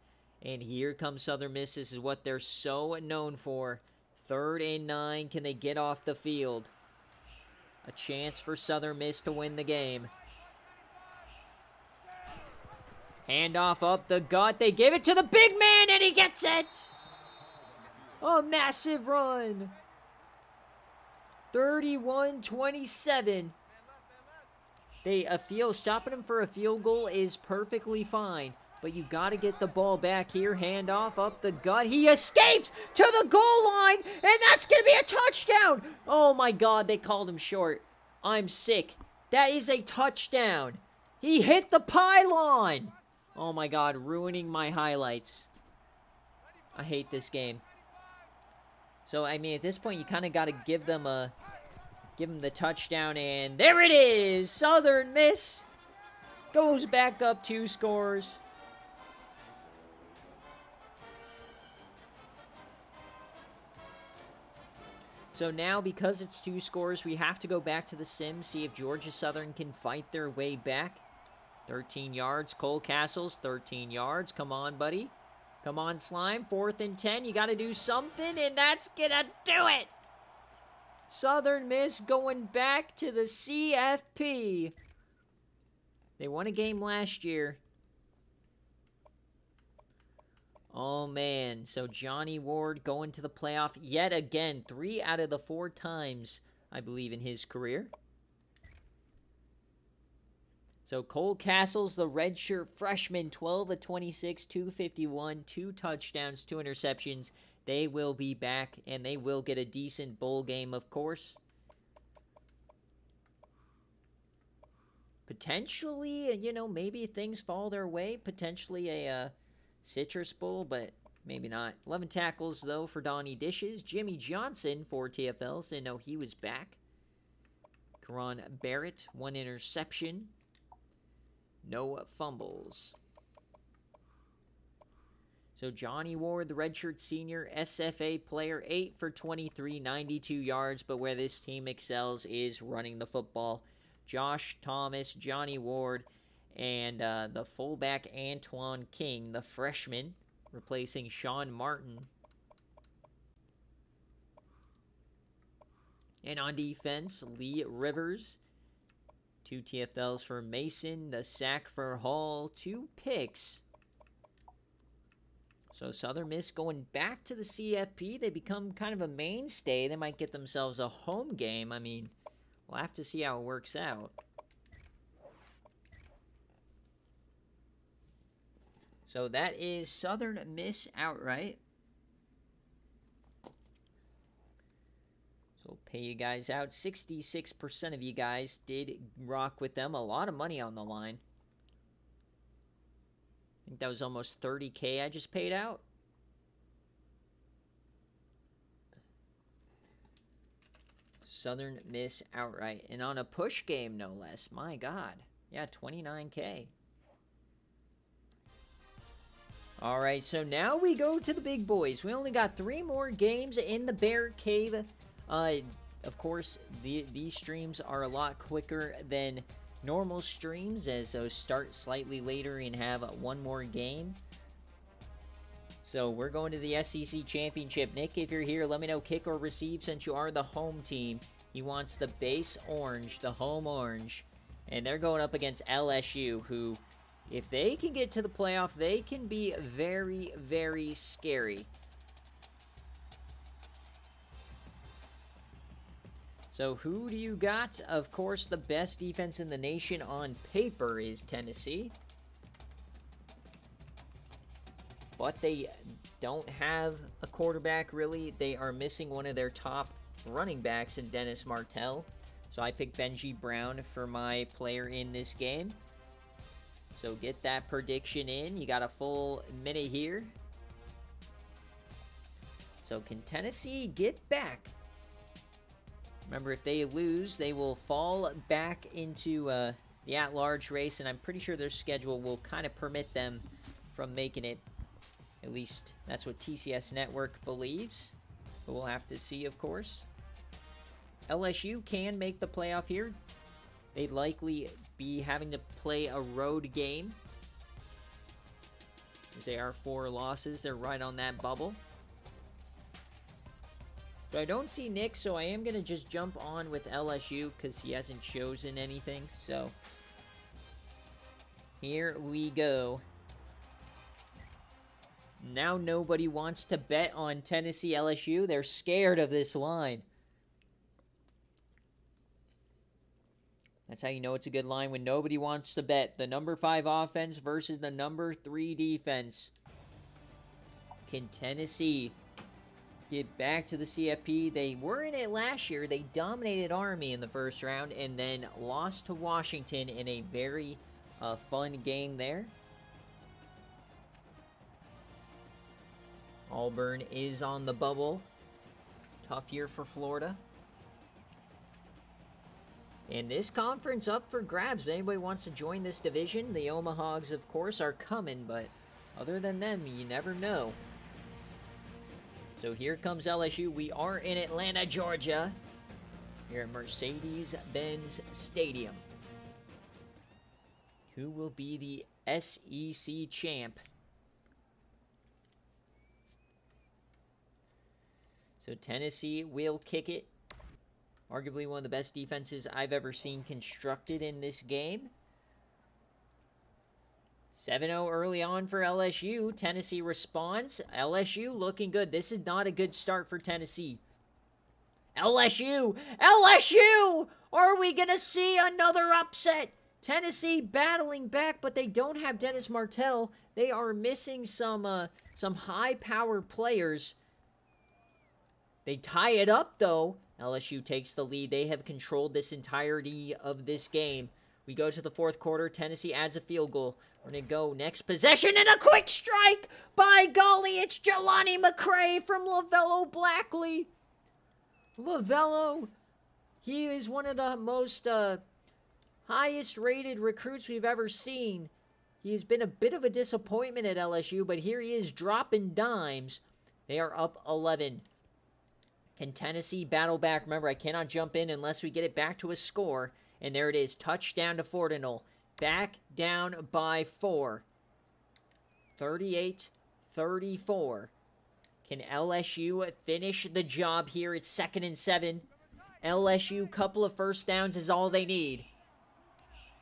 A: And here comes Southern Miss. This is what they're so known for. 3rd and 9. Can they get off the field? A chance for Southern Miss to win the game. Handoff up the gut. They give it to the big man, and he gets it. A massive run. 31-27. Stopping him for a field goal is perfectly fine. But you got to get the ball back here. Handoff up the gut. He escapes to the goal line, and that's going to be a touchdown. Oh, my God, they called him short. I'm sick. That is a touchdown. He hit the pylon. Oh, my God, ruining my highlights. I hate this game. So, I mean, at this point, you kind of got to give them the touchdown, and there it is. Southern Miss goes back up 2 scores. So now, because it's 2 scores, we have to go back to the sim, see if Georgia Southern can fight their way back. 13 yards, Cole Castles, 13 yards. Come on, buddy. Come on, Slime. 4th and 10. You got to do something, and that's going to do it. Southern Miss going back to the CFP. They won a game last year. Oh, man. So Johnny Ward going to the playoff yet again. 3 out of the 4 times, I believe, in his career. So Cole Castles, the redshirt freshman, 12 of 26, 251, 2 touchdowns, 2 interceptions. They will be back, and they will get a decent bowl game, of course. Potentially, you know, maybe things fall their way. Potentially a Citrus Bowl, but maybe not. 11 tackles, though, for Donnie Dishes. Jimmy Johnson, 4 TFLs. Didn't know he was back. Karan Barrett, 1 interception. No fumbles. So Johnny Ward, the redshirt senior, SFA player, 8 for 23, 92 yards. But where this team excels is running the football. Josh Thomas, Johnny Ward, and the fullback Antoine King, the freshman, replacing Sean Martin. And on defense, Lee Rivers. 2 TFLs for Mason, the sack for Hall, 2 picks. So Southern Miss going back to the CFP. They become kind of a mainstay. They might get themselves a home game. I mean, we'll have to see how it works out. So that is Southern Miss outright. So we'll pay you guys out. 66% of you guys did rock with them. A lot of money on the line. I think that was almost $30K I just paid out. Southern Miss outright. And on a push game, no less. My God. Yeah, $29K. All right, so now we go to the big boys. We only got 3 more games in the BearCave. Of course, these streams are a lot quicker than normal streams, as those start slightly later and have 1 more game. So we're going to the SEC Championship. Nick, if you're here, let me know kick or receive since you are the home team. He wants the base orange, the home orange. And they're going up against LSU, who, if they can get to the playoff, they can be very, very scary. So who do you got? Of course, the best defense in the nation on paper is Tennessee. But they don't have a quarterback, really. They are missing one of their top running backs in Dennis Martell. So I picked Benji Brown for my player in this game. So get that prediction in. You got a full minute here. So can Tennessee get back? Remember, if they lose, they will fall back into the at-large race, and I'm pretty sure their schedule will kind of permit them from making it. At least that's what TCS Network believes. But we'll have to see, of course. LSU can make the playoff here. They'd likely be having to play a road game, as they are 4 losses. They're right on that bubble. So I don't see Nick, so I am going to just jump on with LSU because he hasn't chosen anything. So here we go. Now nobody wants to bet on Tennessee LSU. They're scared of this line. That's how you know it's a good line, when nobody wants to bet. The number 5 offense versus the number 3 defense. Can Tennessee get back to the CFP? They were in it last year. They dominated Army in the first round and then lost to Washington in a very fun game there. Auburn is on the bubble. Tough year for Florida. And this conference up for grabs. If anybody wants to join this division, the Omahags, of course, are coming, but other than them, you never know. So here comes LSU. We are in Atlanta, Georgia, here at Mercedes-Benz Stadium. Who will be the SEC champ? So Tennessee will kick it. Arguably one of the best defenses I've ever seen constructed in this game. 7-0 early on for LSU. Tennessee responds. LSU looking good. This is not a good start for Tennessee. LSU! LSU! Are we going to see another upset? Tennessee battling back, but they don't have Dennis Martell. They are missing some high-powered players. They tie it up, though. LSU takes the lead. They have controlled this entirety of this game. We go to the fourth quarter. Tennessee adds a field goal. We're going to go next possession and a quick strike. By golly, it's Jelani McCray from LaVelo Blackley. LaVelo, he is one of the most highest rated recruits we've ever seen. He has been a bit of a disappointment at LSU, but here he is dropping dimes. They are up 11. Can Tennessee battle back? Remember, I cannot jump in unless we get it back to a score. And there it is. Touchdown to Fortinal. Back down by 4. 38-34. Can LSU finish the job here? It's 2nd and 7. LSU, couple of first downs is all they need.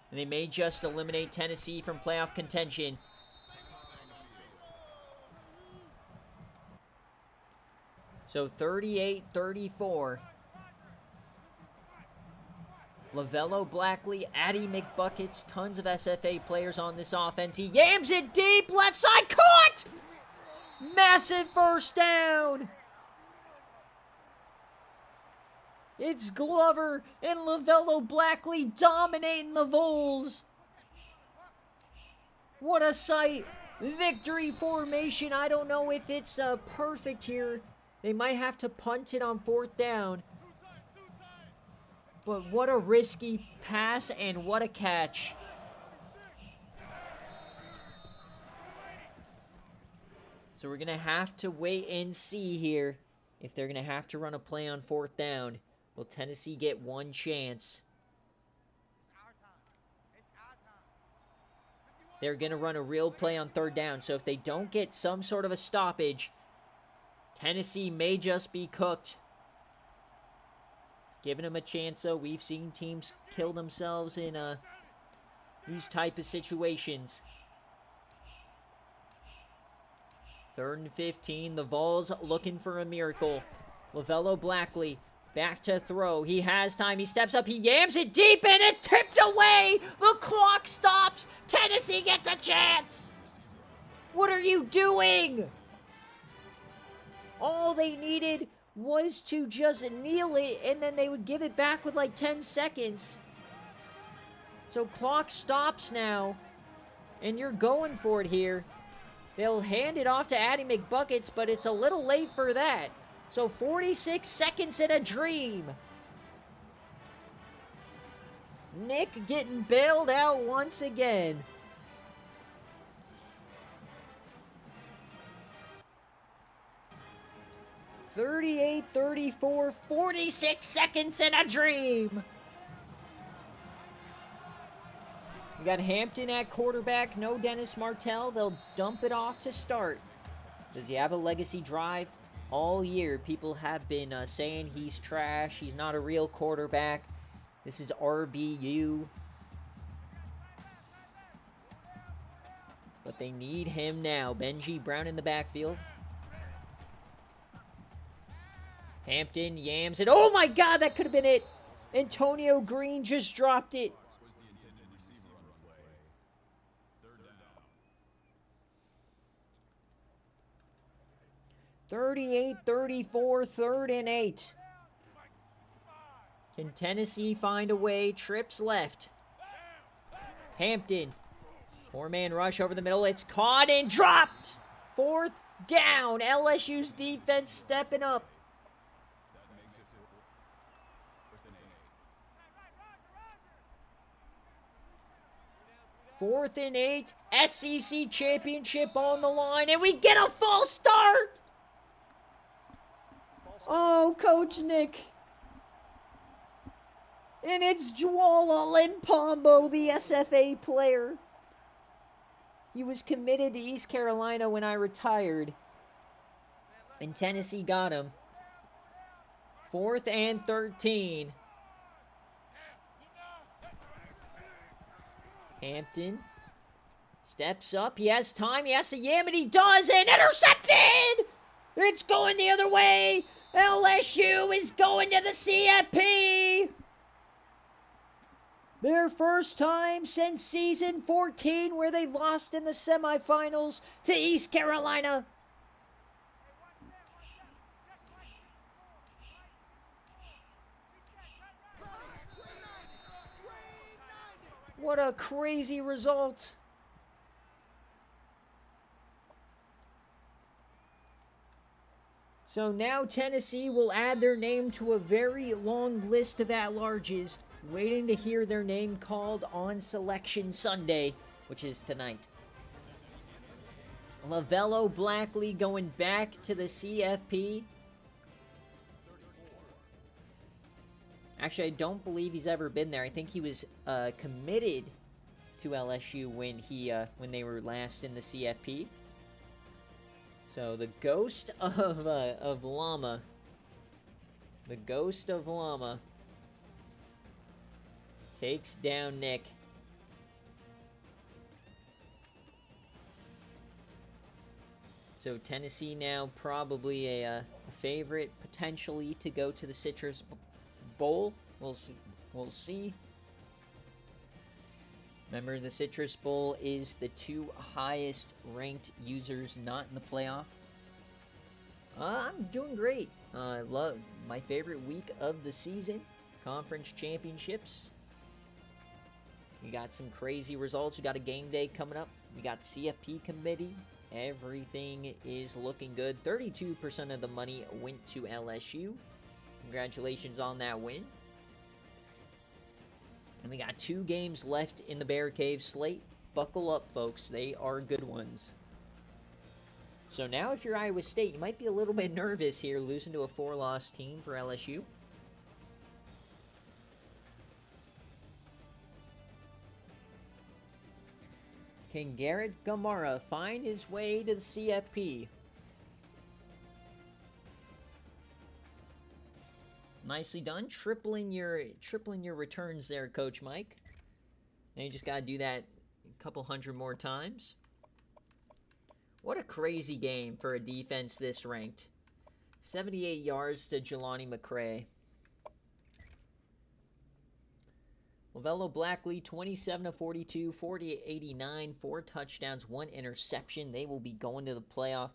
A: And they may just eliminate Tennessee from playoff contention. So 38-34. LaVelo Blackley, Addie McBuckets, tons of SFA players on this offense. He yams it deep, left side, caught! Massive first down! It's Glover and LaVelo Blackley dominating the Vols. What a sight. Victory formation. I don't know if it's perfect here. They might have to punt it on 4th down. But what a risky pass and what a catch. So we're going to have to wait and see here if they're going to have to run a play on 4th down. Will Tennessee get one chance? They're going to run a real play on 3rd down. So if they don't get some sort of a stoppage, Tennessee may just be cooked. Giving them a chance, though. We've seen teams kill themselves in these type of situations. 3rd and 15. The Vols looking for a miracle. LaVelo Blackley back to throw. He has time. He steps up. He yams it deep, and it's tipped away. The clock stops. Tennessee gets a chance. What are you doing? All they needed was to just kneel it, and then they would give it back with like 10 seconds. So clock stops now, and you're going for it here. They'll hand it off to Addie McBuckets, but it's a little late for that. So 46 seconds in a dream. Nick getting bailed out once again. (38-34), 46 seconds in a dream. We got Hampton at quarterback. No Dennis Martell. They'll dump it off to start. Does he have a legacy drive? All year, people have been saying he's trash. He's not a real quarterback. This is RBU. But they need him now. Benji Brown in the backfield. Hampton yams it. Oh my God, that could have been it. Antonio Green just dropped it. (38-34), 3rd and 8. Can Tennessee find a way? Trips left. Hampton. 4-man rush over the middle. It's caught and dropped. 4th down. LSU's defense stepping up. Fourth and 8. SEC championship on the line. And we get a false start. Oh, Coach Nick. And it's Jwala Limpombo, the SFA player. He was committed to East Carolina when I retired. And Tennessee got him. 4th and 13. Hampton Steps up. He has time. He has to yam it. He does. And intercepted! It's going the other way. LSU is going to the CFP. Their first time since season 14 where they lost in the semifinals to East Carolina. What a crazy result. So now Tennessee will add their name to a very long list of at-larges, waiting to hear their name called on Selection Sunday, which is tonight. LaVelo Blackley going back to the CFP. Actually, I don't believe he's ever been there. I think he was committed to LSU when they were last in the CFP. So the ghost of Llama, takes down Nick. So Tennessee now probably a favorite potentially to go to the Citrus Bowl. We'll see. Remember, the Citrus Bowl is the 2 highest ranked users not in the playoff. I'm doing great. I love my favorite week of the season, conference championships. We got some crazy results. We got a game day coming up. We got CFP committee. Everything is looking good. 32% of the money went to LSU. Congratulations on that win. And we got 2 games left in the BearCave slate. Buckle up, folks. They are good ones. So now if you're Iowa State, you might be a little bit nervous here, losing to a 4-loss team for LSU. Can Garrett Gamara find his way to the CFP? Nicely done, tripling your returns there, Coach Mike. Now you just gotta do that a couple hundred more times. What a crazy game for a defense this ranked. 78 yards to Jelani McCray. LaVelo Blackley, 27 of 42, 40-89, 4 touchdowns, 1 interception. They will be going to the playoff.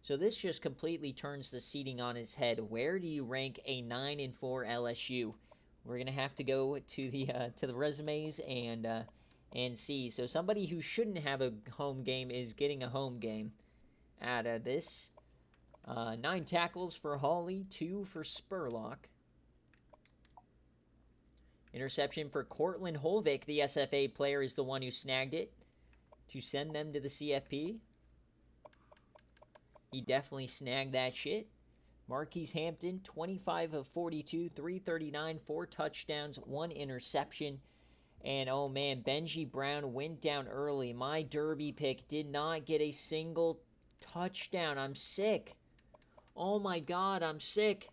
A: So this just completely turns the seating on its head. Where do you rank a 9-4 LSU? We're gonna have to go to the resumes and see. So somebody who shouldn't have a home game is getting a home game out of this. 9 tackles for Hawley, 2 for Spurlock. Interception for Cortland Holvik, the SFA player, is the one who snagged it to send them to the CFP. He definitely snagged that shit. Marquise Hampton, 25 of 42, 339, 4 touchdowns, 1 interception. And, oh, man, Benji Brown went down early. My Derby pick did not get a single touchdown. I'm sick. Oh, my God, I'm sick.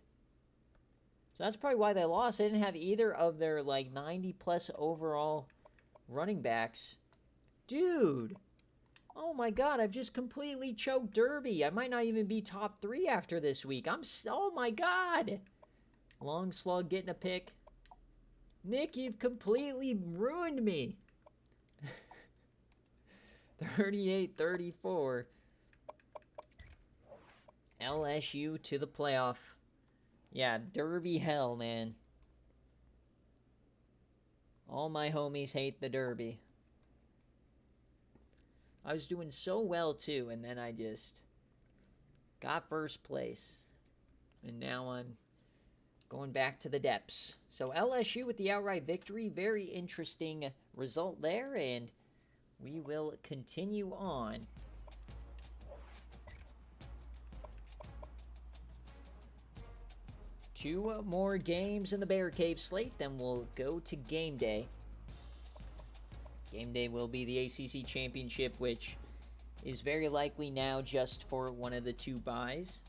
A: So that's probably why they lost. They didn't have either of their, 90-plus overall running backs. Dude. Oh my God, I've just completely choked Derby. I might not even be top 3 after this week. Oh my God. Long slug getting a pick. Nick, you've completely ruined me. 38-34. LSU to the playoff. Yeah, Derby hell, man. All my homies hate the Derby. I was doing so well, too, and then I just got first place. And now I'm going back to the depths. So LSU with the outright victory. Very interesting result there, and we will continue on. Two more games in the BearCave slate, then we'll go to game day. Game day will be the ACC Championship, which is very likely now just for one of the 2 byes.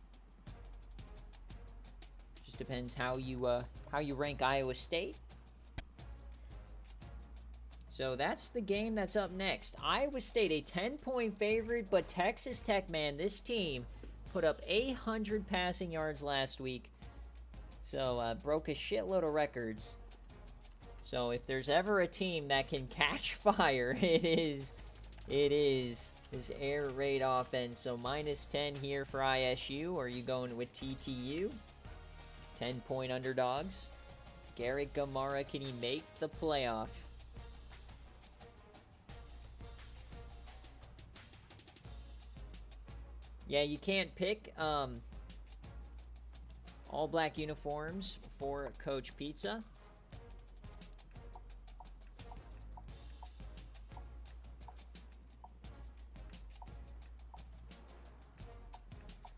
A: Just depends how you rank Iowa State. So that's the game that's up next. Iowa State, a 10-point favorite, but Texas Tech, man, this team put up 800 passing yards last week. So broke a shitload of records. So if there's ever a team that can catch fire, it is this air raid offense. So -10 here for ISU. Or are you going with TTU? 10-point underdogs. Garrett Gamara, can he make the playoff? Yeah, you can't pick all black uniforms for Coach Pizza.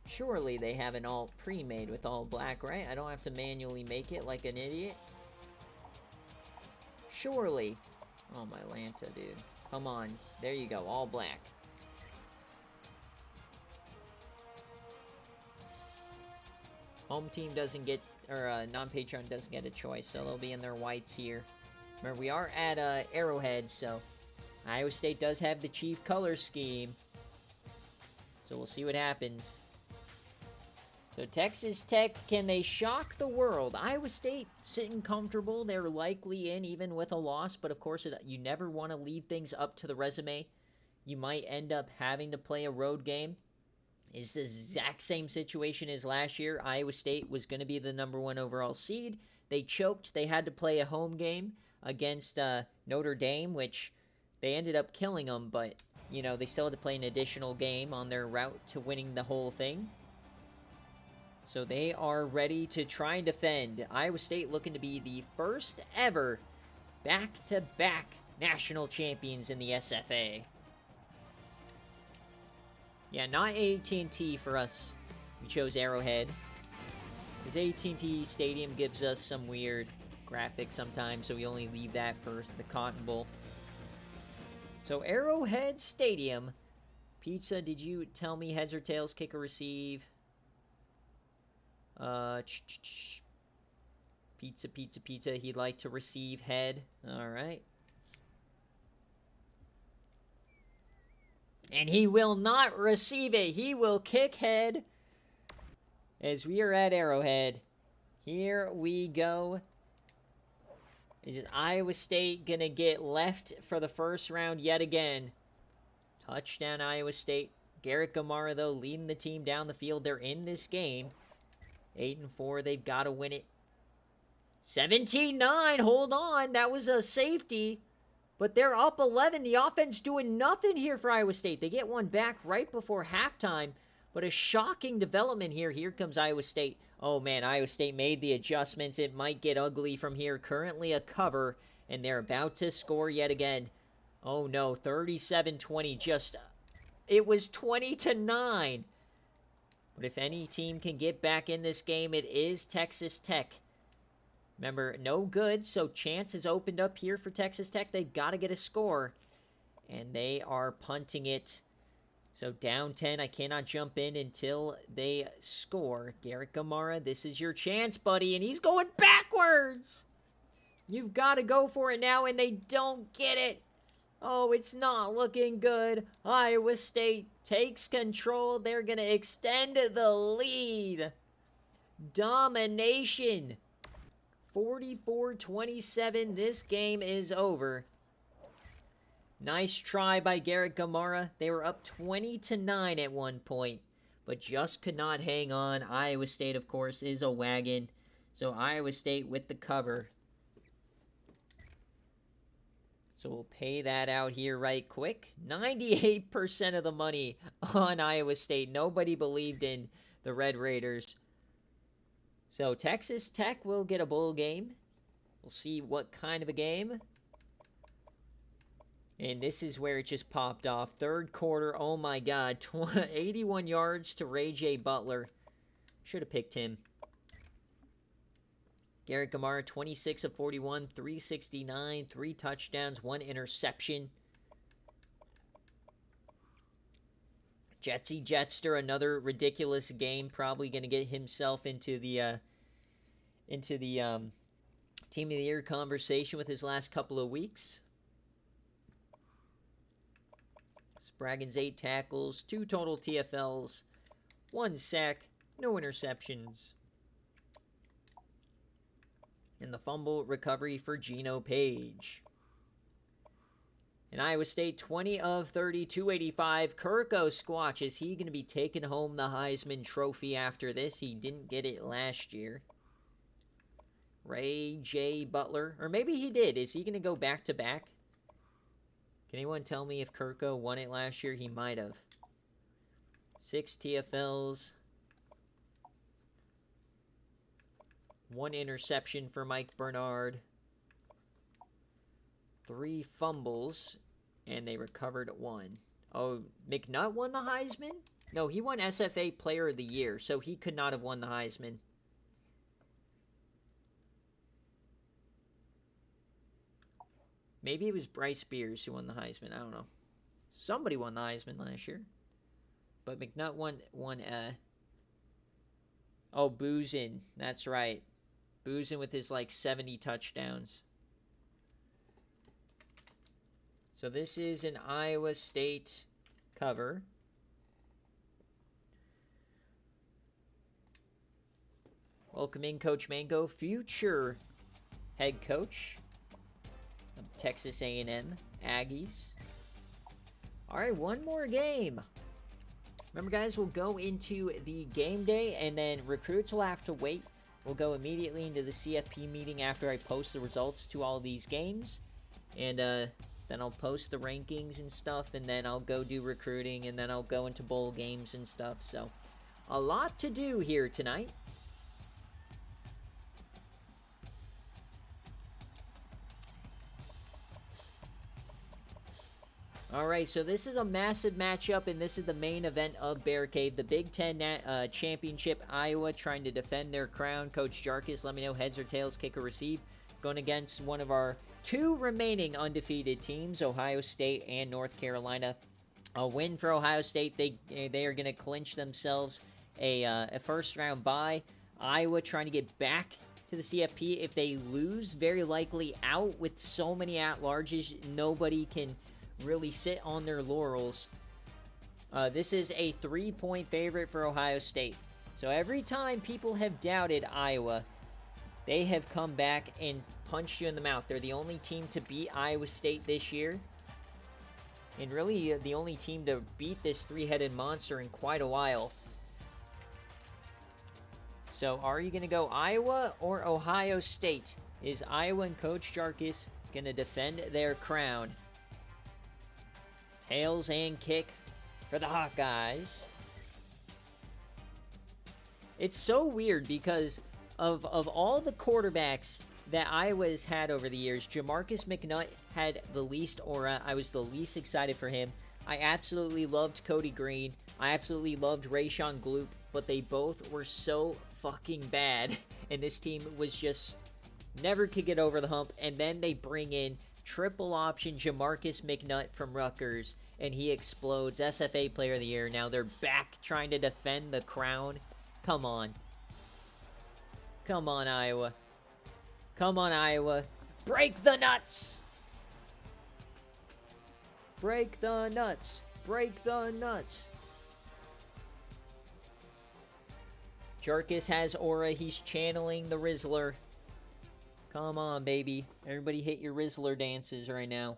A: Surely they have an all pre-made with all black, right? I don't have to manually make it like an idiot. Surely. Oh, my Lanta, dude. Come on. There you go. All black. Home team doesn't get, or non-Patreon doesn't get a choice, so they'll be in their whites here. Remember, we are at Arrowhead, so Iowa State does have the chief color scheme. So we'll see what happens. So Texas Tech, can they shock the world? Iowa State sitting comfortable. They're likely in even with a loss, but of course you never want to leave things up to the resume. You might end up having to play a road game. It's the exact same situation as last year. Iowa State was going to be the #1 overall seed. They choked. They had to play a home game against Notre Dame, which they ended up killing them, but you know, they still had to play an additional game on their route to winning the whole thing. So they are ready to try and defend. Iowa State looking to be the first ever back-to-back national champions in the SFA. Yeah, not AT&T for us. We chose Arrowhead. Because AT&T Stadium gives us some weird graphics sometimes, so we only leave that for the Cotton Bowl. So Arrowhead Stadium. Pizza, did you tell me heads or tails, kick or receive? Pizza. He'd like to receive head. All right. And he will not receive it. He will kick head. As we are at Arrowhead. Here we go. Is Iowa State going to get left for the first round yet again? Touchdown, Iowa State. Garrett Gamara, though, leading the team down the field. They're in this game. 8-4. They've got to win it. 17-9. Hold on. That was a safety. But they're up 11. The offense doing nothing here for Iowa State. They get one back right before halftime. But a shocking development here. Here comes Iowa State. Oh, man. Iowa State made the adjustments. It might get ugly from here. Currently a cover. And they're about to score yet again. Oh, no. 37-20. Just... It was 20-9. But if any team can get back in this game, it is Texas Tech. Remember, no good, so chance is opened up here for Texas Tech. They've got to get a score, and they are punting it. So down 10, I cannot jump in until they score. Garrett Gamara, this is your chance, buddy, and he's going backwards. You've got to go for it now, and they don't get it. Oh, it's not looking good. Iowa State takes control. They're going to extend the lead. Domination. 44-27. This game is over. Nice try by Garrett Gamara. They were up 20-9 at one point, but just could not hang on. Iowa State, of course, is a wagon. So Iowa State with the cover. So we'll pay that out here right quick. 98% of the money on Iowa State. Nobody believed in the Red Raiders. So Texas Tech will get a bowl game. We'll see what kind of a game. And this is where it just popped off. Third quarter, oh my God. 81 yards to Ray J. Butler. Should have picked him. Garrett Gamara, 26 of 41, 369, 3 touchdowns, 1 interception. Jetsy Jetster, another ridiculous game. Probably going to get himself into the Team of the Year conversation with his last couple of weeks. Spraggins 8 tackles, 2 total TFLs, 1 sack, no interceptions. And the fumble recovery for Geno Page. And Iowa State, 20 of 30, 285. Kirko Squatch, is he going to be taking home the Heisman Trophy after this? He didn't get it last year. Ray J. Butler, or maybe he did. Is he going to go back-to-back? Can anyone tell me if Kirko won it last year? He might have. 6 TFLs. 1 interception for Mike Bernard. 3 fumbles, and they recovered 1. Oh, McNutt won the Heisman? No, he won SFA Player of the Year, so he could not have won the Heisman. Maybe it was Bryce Spears who won the Heisman. I don't know. Somebody won the Heisman last year. But McNutt won oh, Boozin. That's right. Boozin with his, 70 touchdowns. So this is an Iowa State cover. Welcome in, Coach Mango, future head coach of Texas A&M Aggies. All right, one more game. Remember, guys, we'll go into the game day, and then recruits will have to wait. We'll go immediately into the CFP meeting after I post the results to all these games. And then I'll post the rankings and stuff, and then I'll go do recruiting, and then I'll go into bowl games and stuff. So, a lot to do here tonight. Alright, so this is a massive matchup, and this is the main event of BearCave. The Big Ten Championship, Iowa trying to defend their crown. Coach Jarkus, let me know heads or tails, kick or receive. Going against one of our 2 remaining undefeated teams, Ohio State and North Carolina. A win for Ohio State. They are going to clinch themselves a first-round bye. Iowa trying to get back to the CFP. If they lose, very likely out with so many at-larges. Nobody can really sit on their laurels. This is a 3-point favorite for Ohio State. So every time people have doubted Iowa, they have come back and punched you in the mouth. They're the only team to beat Iowa State this year. And really the only team to beat this 3-headed monster in quite a while. So are you going to go Iowa or Ohio State? Is Iowa and Coach Jarkus going to defend their crown? Tails and kick for the Hawkeyes. It's so weird because of all the quarterbacks that Iowa's had over the years, Jamarcus McNutt had the least aura. I was the least excited for him. I absolutely loved Cody Green. I absolutely loved Rayshon Gloop, but they both were so fucking bad, and this team was just never could get over the hump. And then they bring in triple option Jamarcus McNutt from Rutgers, and he explodes. SFA Player of the Year. Now they're back trying to defend the crown. Come on. Come on, Iowa. Come on, Iowa. Break the nuts! Break the nuts. Break the nuts. Jarkus has aura. He's channeling the Rizzler. Come on, baby. Everybody hit your Rizzler dances right now.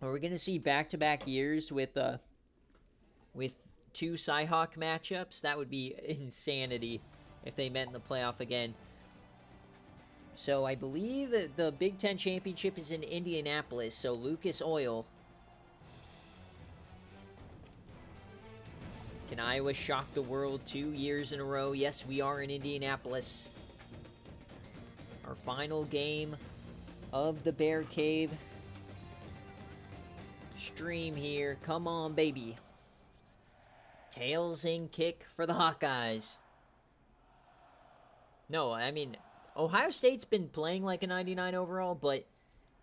A: Are we going to see back-to-back years with 2 Cyhawk matchups? That would be insanity if they met in the playoff again. So I believe the Big Ten Championship is in Indianapolis. So Lucas Oil. Can Iowa shock the world 2 years in a row? Yes, we are in Indianapolis. Our final game of the BearCave stream here. Come on, baby. Tails and kick for the Hawkeyes. No, I mean, Ohio State's been playing like a 99 overall, but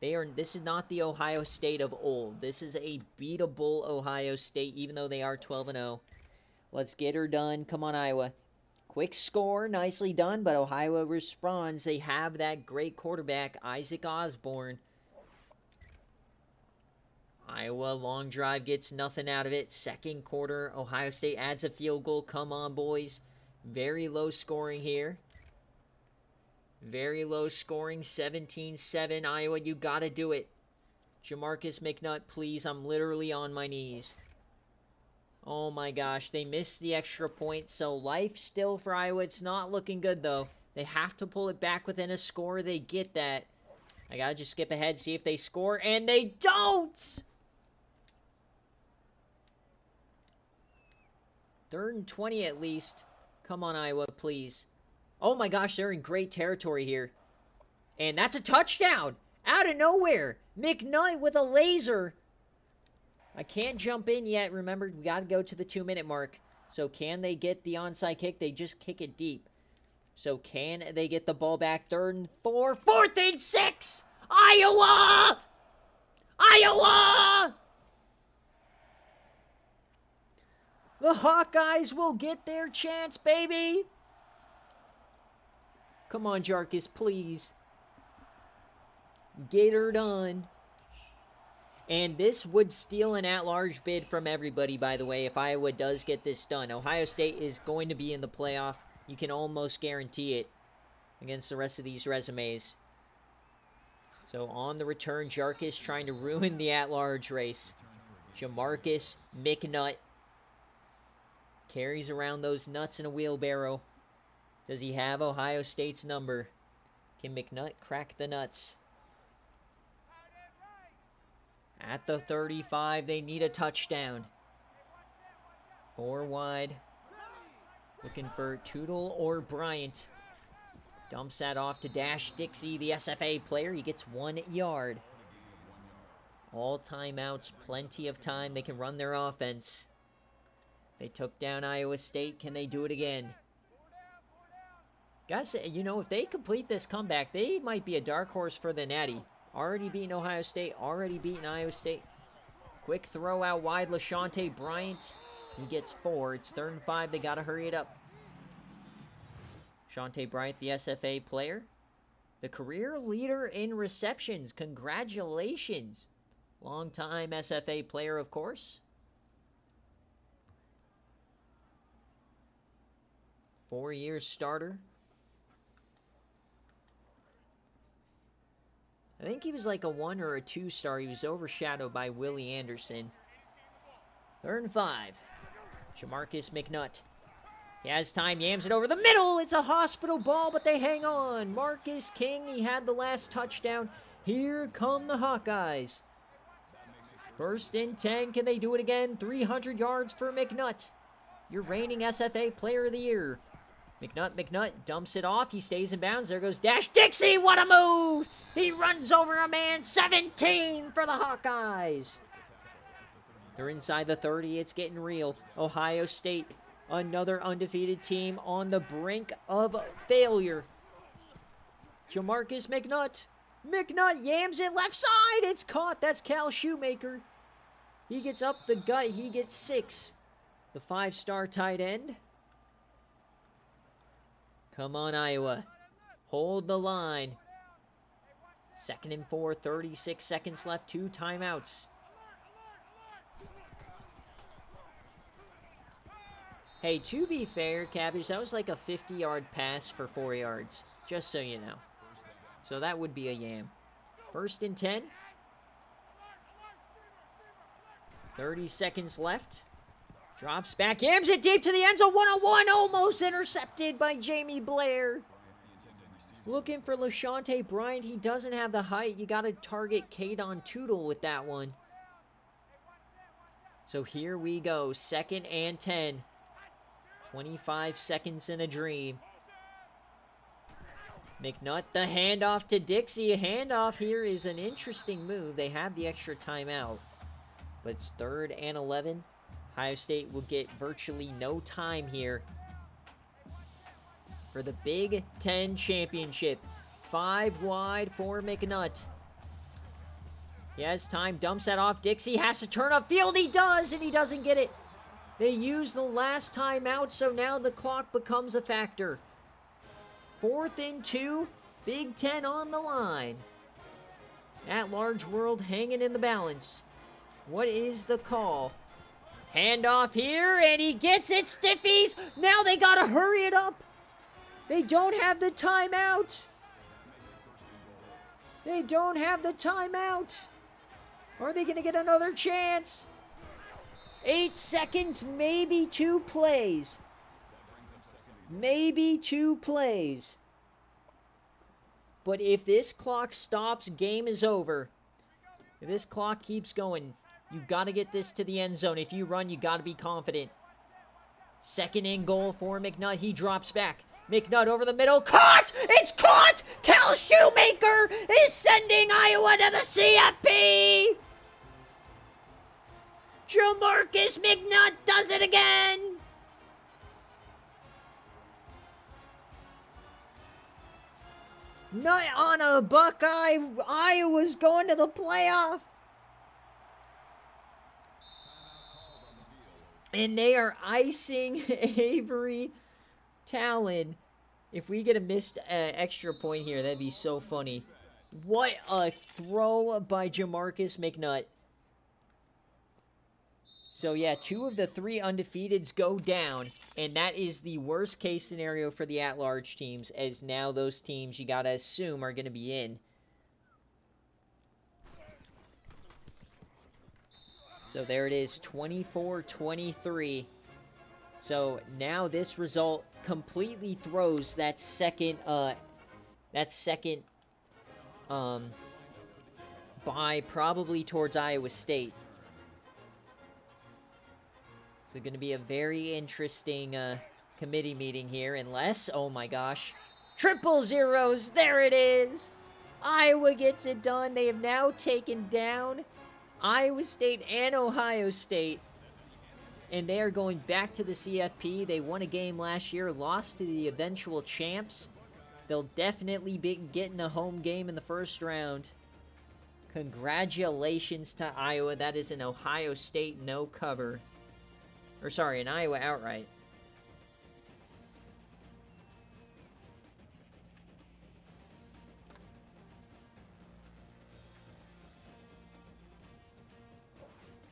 A: this is not the Ohio State of old. This is a beatable Ohio State, even though they are 12-0. Let's get her done. Come on, Iowa. Quick score, nicely done, but Ohio responds. They have that great quarterback, Isaac Osborne. Iowa, long drive, gets nothing out of it. Second quarter, Ohio State adds a field goal. Come on, boys. Very low scoring here. Very low scoring, 17-7. Iowa, you gotta do it. Jamarcus McNutt, please. I'm literally on my knees. Oh my gosh, they missed the extra point, so life still for Iowa. It's not looking good, though. They have to pull it back within a score. They get that. I gotta just skip ahead, see if they score, and they don't! 3rd and 20 at least. Come on, Iowa, please. Oh my gosh, they're in great territory here. And that's a touchdown! Out of nowhere! McKnight with a laser! I can't jump in yet. Remember, we gotta go to the 2-minute mark. So can they get the onside kick? They just kick it deep. So can they get the ball back? 3rd and 4. 4th and 6! Iowa! Iowa! The Hawkeyes will get their chance, baby! Come on, Jarkus, please. Get her done. And this would steal an at-large bid from everybody, by the way, if Iowa does get this done. Ohio State is going to be in the playoff. You can almost guarantee it against the rest of these resumes. So on the return, Jarkus trying to ruin the at-large race. Jamarcus McNutt carries around those nuts in a wheelbarrow. Does he have Ohio State's number? Can McNutt crack the nuts? At the 35, they need a touchdown. 4 wide. Looking for Tootle or Bryant. Dumps that off to Dash Dixie, the SFA player. He gets 1 yard. All timeouts, plenty of time. They can run their offense. They took down Iowa State. Can they do it again? Guys, you know, if they complete this comeback, they might be a dark horse for the Natty. Already beaten Ohio State, already beaten Iowa State. Quick throw out wide, LaShonte Bryant. He gets 4. It's 3rd and 5. They got to hurry it up. Shante Bryant, the SFA player. The career leader in receptions. Congratulations. Long-time SFA player, of course. 4-year starter. I think he was like a 1 or a 2 star. He was overshadowed by Willie Anderson. 3rd and 5. Jamarcus McNutt. He has time, yams it over the middle. It's a hospital ball, but they hang on. Marcus King, he had the last touchdown. Here come the Hawkeyes. 1st and 10. Can they do it again? 300 yards for McNutt. Your reigning SFA Player of the Year. McNutt dumps it off. He stays in bounds. There goes Dash Dixie. What a move! He runs over a man. 17 for the Hawkeyes. They're inside the 30. It's getting real. Ohio State, another undefeated team on the brink of failure. Jamarcus McNutt. McNutt yams it left side. It's caught. That's Cal Shoemaker. He gets up the gut. He gets 6. The 5-star tight end. Come on, Iowa. Hold the line. 2nd and 4, 36 seconds left, 2 timeouts. Hey, to be fair, Cabbage, that was like a 50-yard pass for 4 yards. Just so you know. So that would be a yam. 1st and 10. 30 seconds left. Drops back, yams it deep to the end zone. 101, almost intercepted by Jamie Blair. Looking for LaShonte Bryant. He doesn't have the height. You got to target Kadon Tootle with that one. So here we go. 2nd and 10. 25 seconds in a dream. McNutt, the handoff to Dixie. A handoff here is an interesting move. They have the extra timeout. But it's 3rd and 11. Ohio State will get virtually no time here for the Big Ten Championship. 5 wide for McNutt. He has time, dumps that off. Dixie has to turn upfield. He does, and he doesn't get it. They use the last timeout, so now the clock becomes a factor. 4th and 2, Big Ten on the line. At-large world hanging in the balance. What is the call? Handoff here, and he gets it, Stiffies! Now they gotta hurry it up! They don't have the timeout! They don't have the timeout! Are they gonna get another chance? 8 seconds, maybe 2 plays. Maybe 2 plays. But if this clock stops, game is over. If this clock keeps going, you got to get this to the end zone. If you run, you got to be confident. Second and goal for McNutt. He drops back. McNutt over the middle. Caught! It's caught! Cal Shoemaker is sending Iowa to the CFP! Jamarcus McNutt does it again! Nut on a Buckeye. Iowa's going to the playoff. And they are icing Avery Talon. If we get a missed extra point here, that'd be so funny. What a throw by Jamarcus McNutt. So yeah, 2 of the 3 undefeateds go down, and that is the worst case scenario for the at-large teams, as now those teams you gotta assume are gonna be in. So there it is, 24-23. So now this result completely throws that second bye probably towards Iowa State. So going to be a very interesting committee meeting here, unless, oh my gosh, triple zeros, there it is! Iowa gets it done. They have now taken down Iowa State and Ohio State, and they are going back to the CFP. They won a game last year, lost to the eventual champs. They'll definitely be getting a home game in the first round. Congratulations to Iowa. That is an Ohio State no cover. Or sorry, an Iowa outright.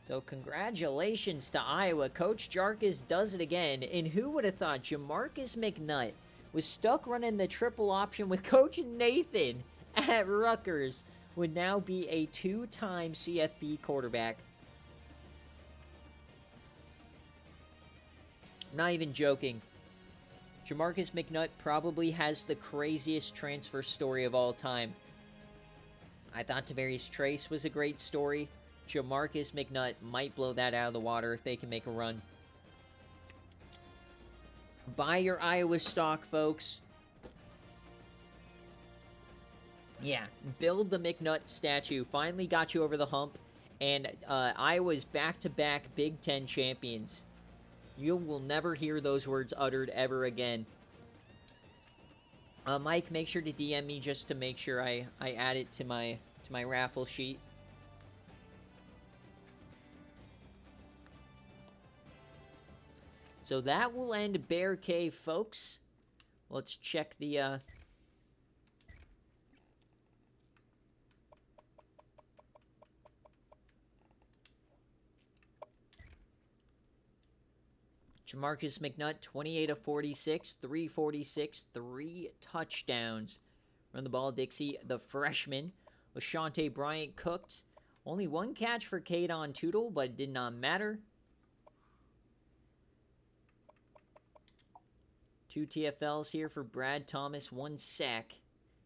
A: So congratulations to Iowa. Coach Jarkus does it again. And who would have thought Jamarcus McNutt was stuck running the triple option with Coach Nathan at Rutgers would now be a 2-time CFP quarterback. Not even joking. Jamarcus McNutt probably has the craziest transfer story of all time. I thought Tavarius Trace was a great story. Jamarcus McNutt might blow that out of the water if they can make a run. Buy your Iowa stock, folks. Yeah, build the McNutt statue. Finally got you over the hump. And Iowa's back-to-back Big Ten champions. You will never hear those words uttered ever again. Mike, make sure to DM me just to make sure I add it to my raffle sheet. So that will end BearCave, folks. Let's check the Jamarcus McNutt, 28 of 46, 346, 3 touchdowns. Run the ball, Dixie, the freshman. LaShonte Bryant cooked. Only 1 catch for Kadon Tootle, but it did not matter. 2 TFLs here for Brad Thomas, 1 sack.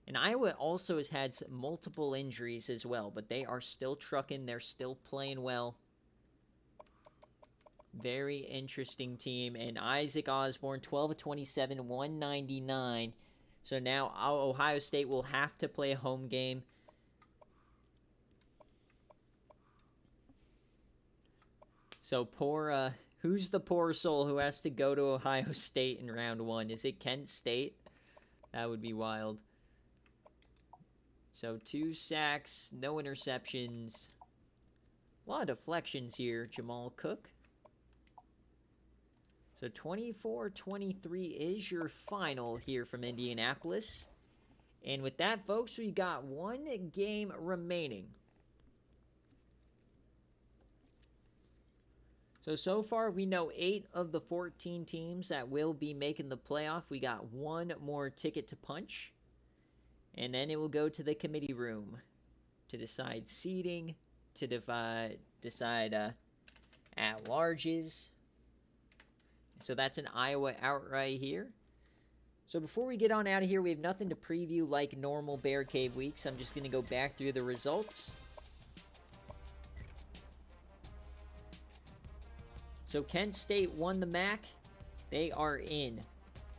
A: And Iowa also has had multiple injuries as well, but they are still trucking. They're still playing well. Very interesting team. And Isaac Osborne, 12 of 27, 199. So now Ohio State will have to play a home game. So poor, who's the poor soul who has to go to Ohio State in round 1? Is it Kent State? That would be wild. So 2 sacks, no interceptions. A lot of deflections here, Jamal Cook. So 24-23 is your final here from Indianapolis. And with that, folks, we got 1 game remaining. So far, we know 8 of the 14 teams that will be making the playoff. We got one more ticket to punch. And then it will go to the committee room to decide seeding, to decide at-larges. So that's an Iowa outright here. So before we get on out of here, we have nothing to preview like normal BearCave weeks. I'm just going to go back through the results. So Kent State won the MAC. They are in.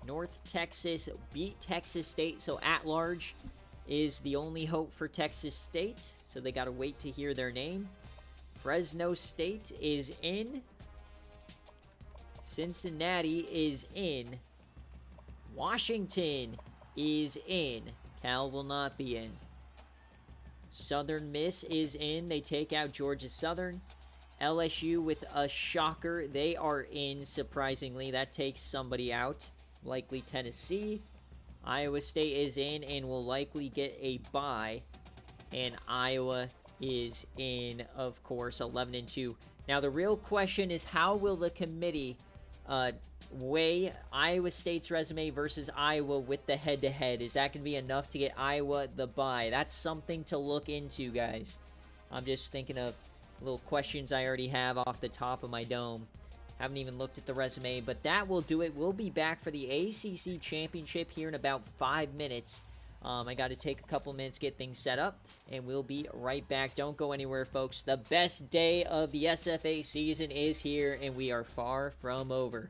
A: North Texas beat Texas State, so at-large is the only hope for Texas State. So they got to wait to hear their name. Fresno State is in. Cincinnati is in. Washington is in. Cal will not be in. Southern Miss is in. They take out Georgia Southern. LSU with a shocker. They are in, surprisingly. That takes somebody out. Likely Tennessee. Iowa State is in and will likely get a bye. And Iowa is in, of course, 11-2. Now, the real question is, how will the committee weigh Iowa State's resume versus Iowa with the head-to-head? Is that going to be enough to get Iowa the bye? That's something to look into, guys. I'm just thinking of little questions I already have off the top of my dome. Haven't even looked at the resume, but that will do it. We'll be back for the ACC Championship here in about 5 minutes. I got to take a couple minutes, get things set up, and we'll be right back. Don't go anywhere, folks. The best day of the SFA season is here, and we are far from over.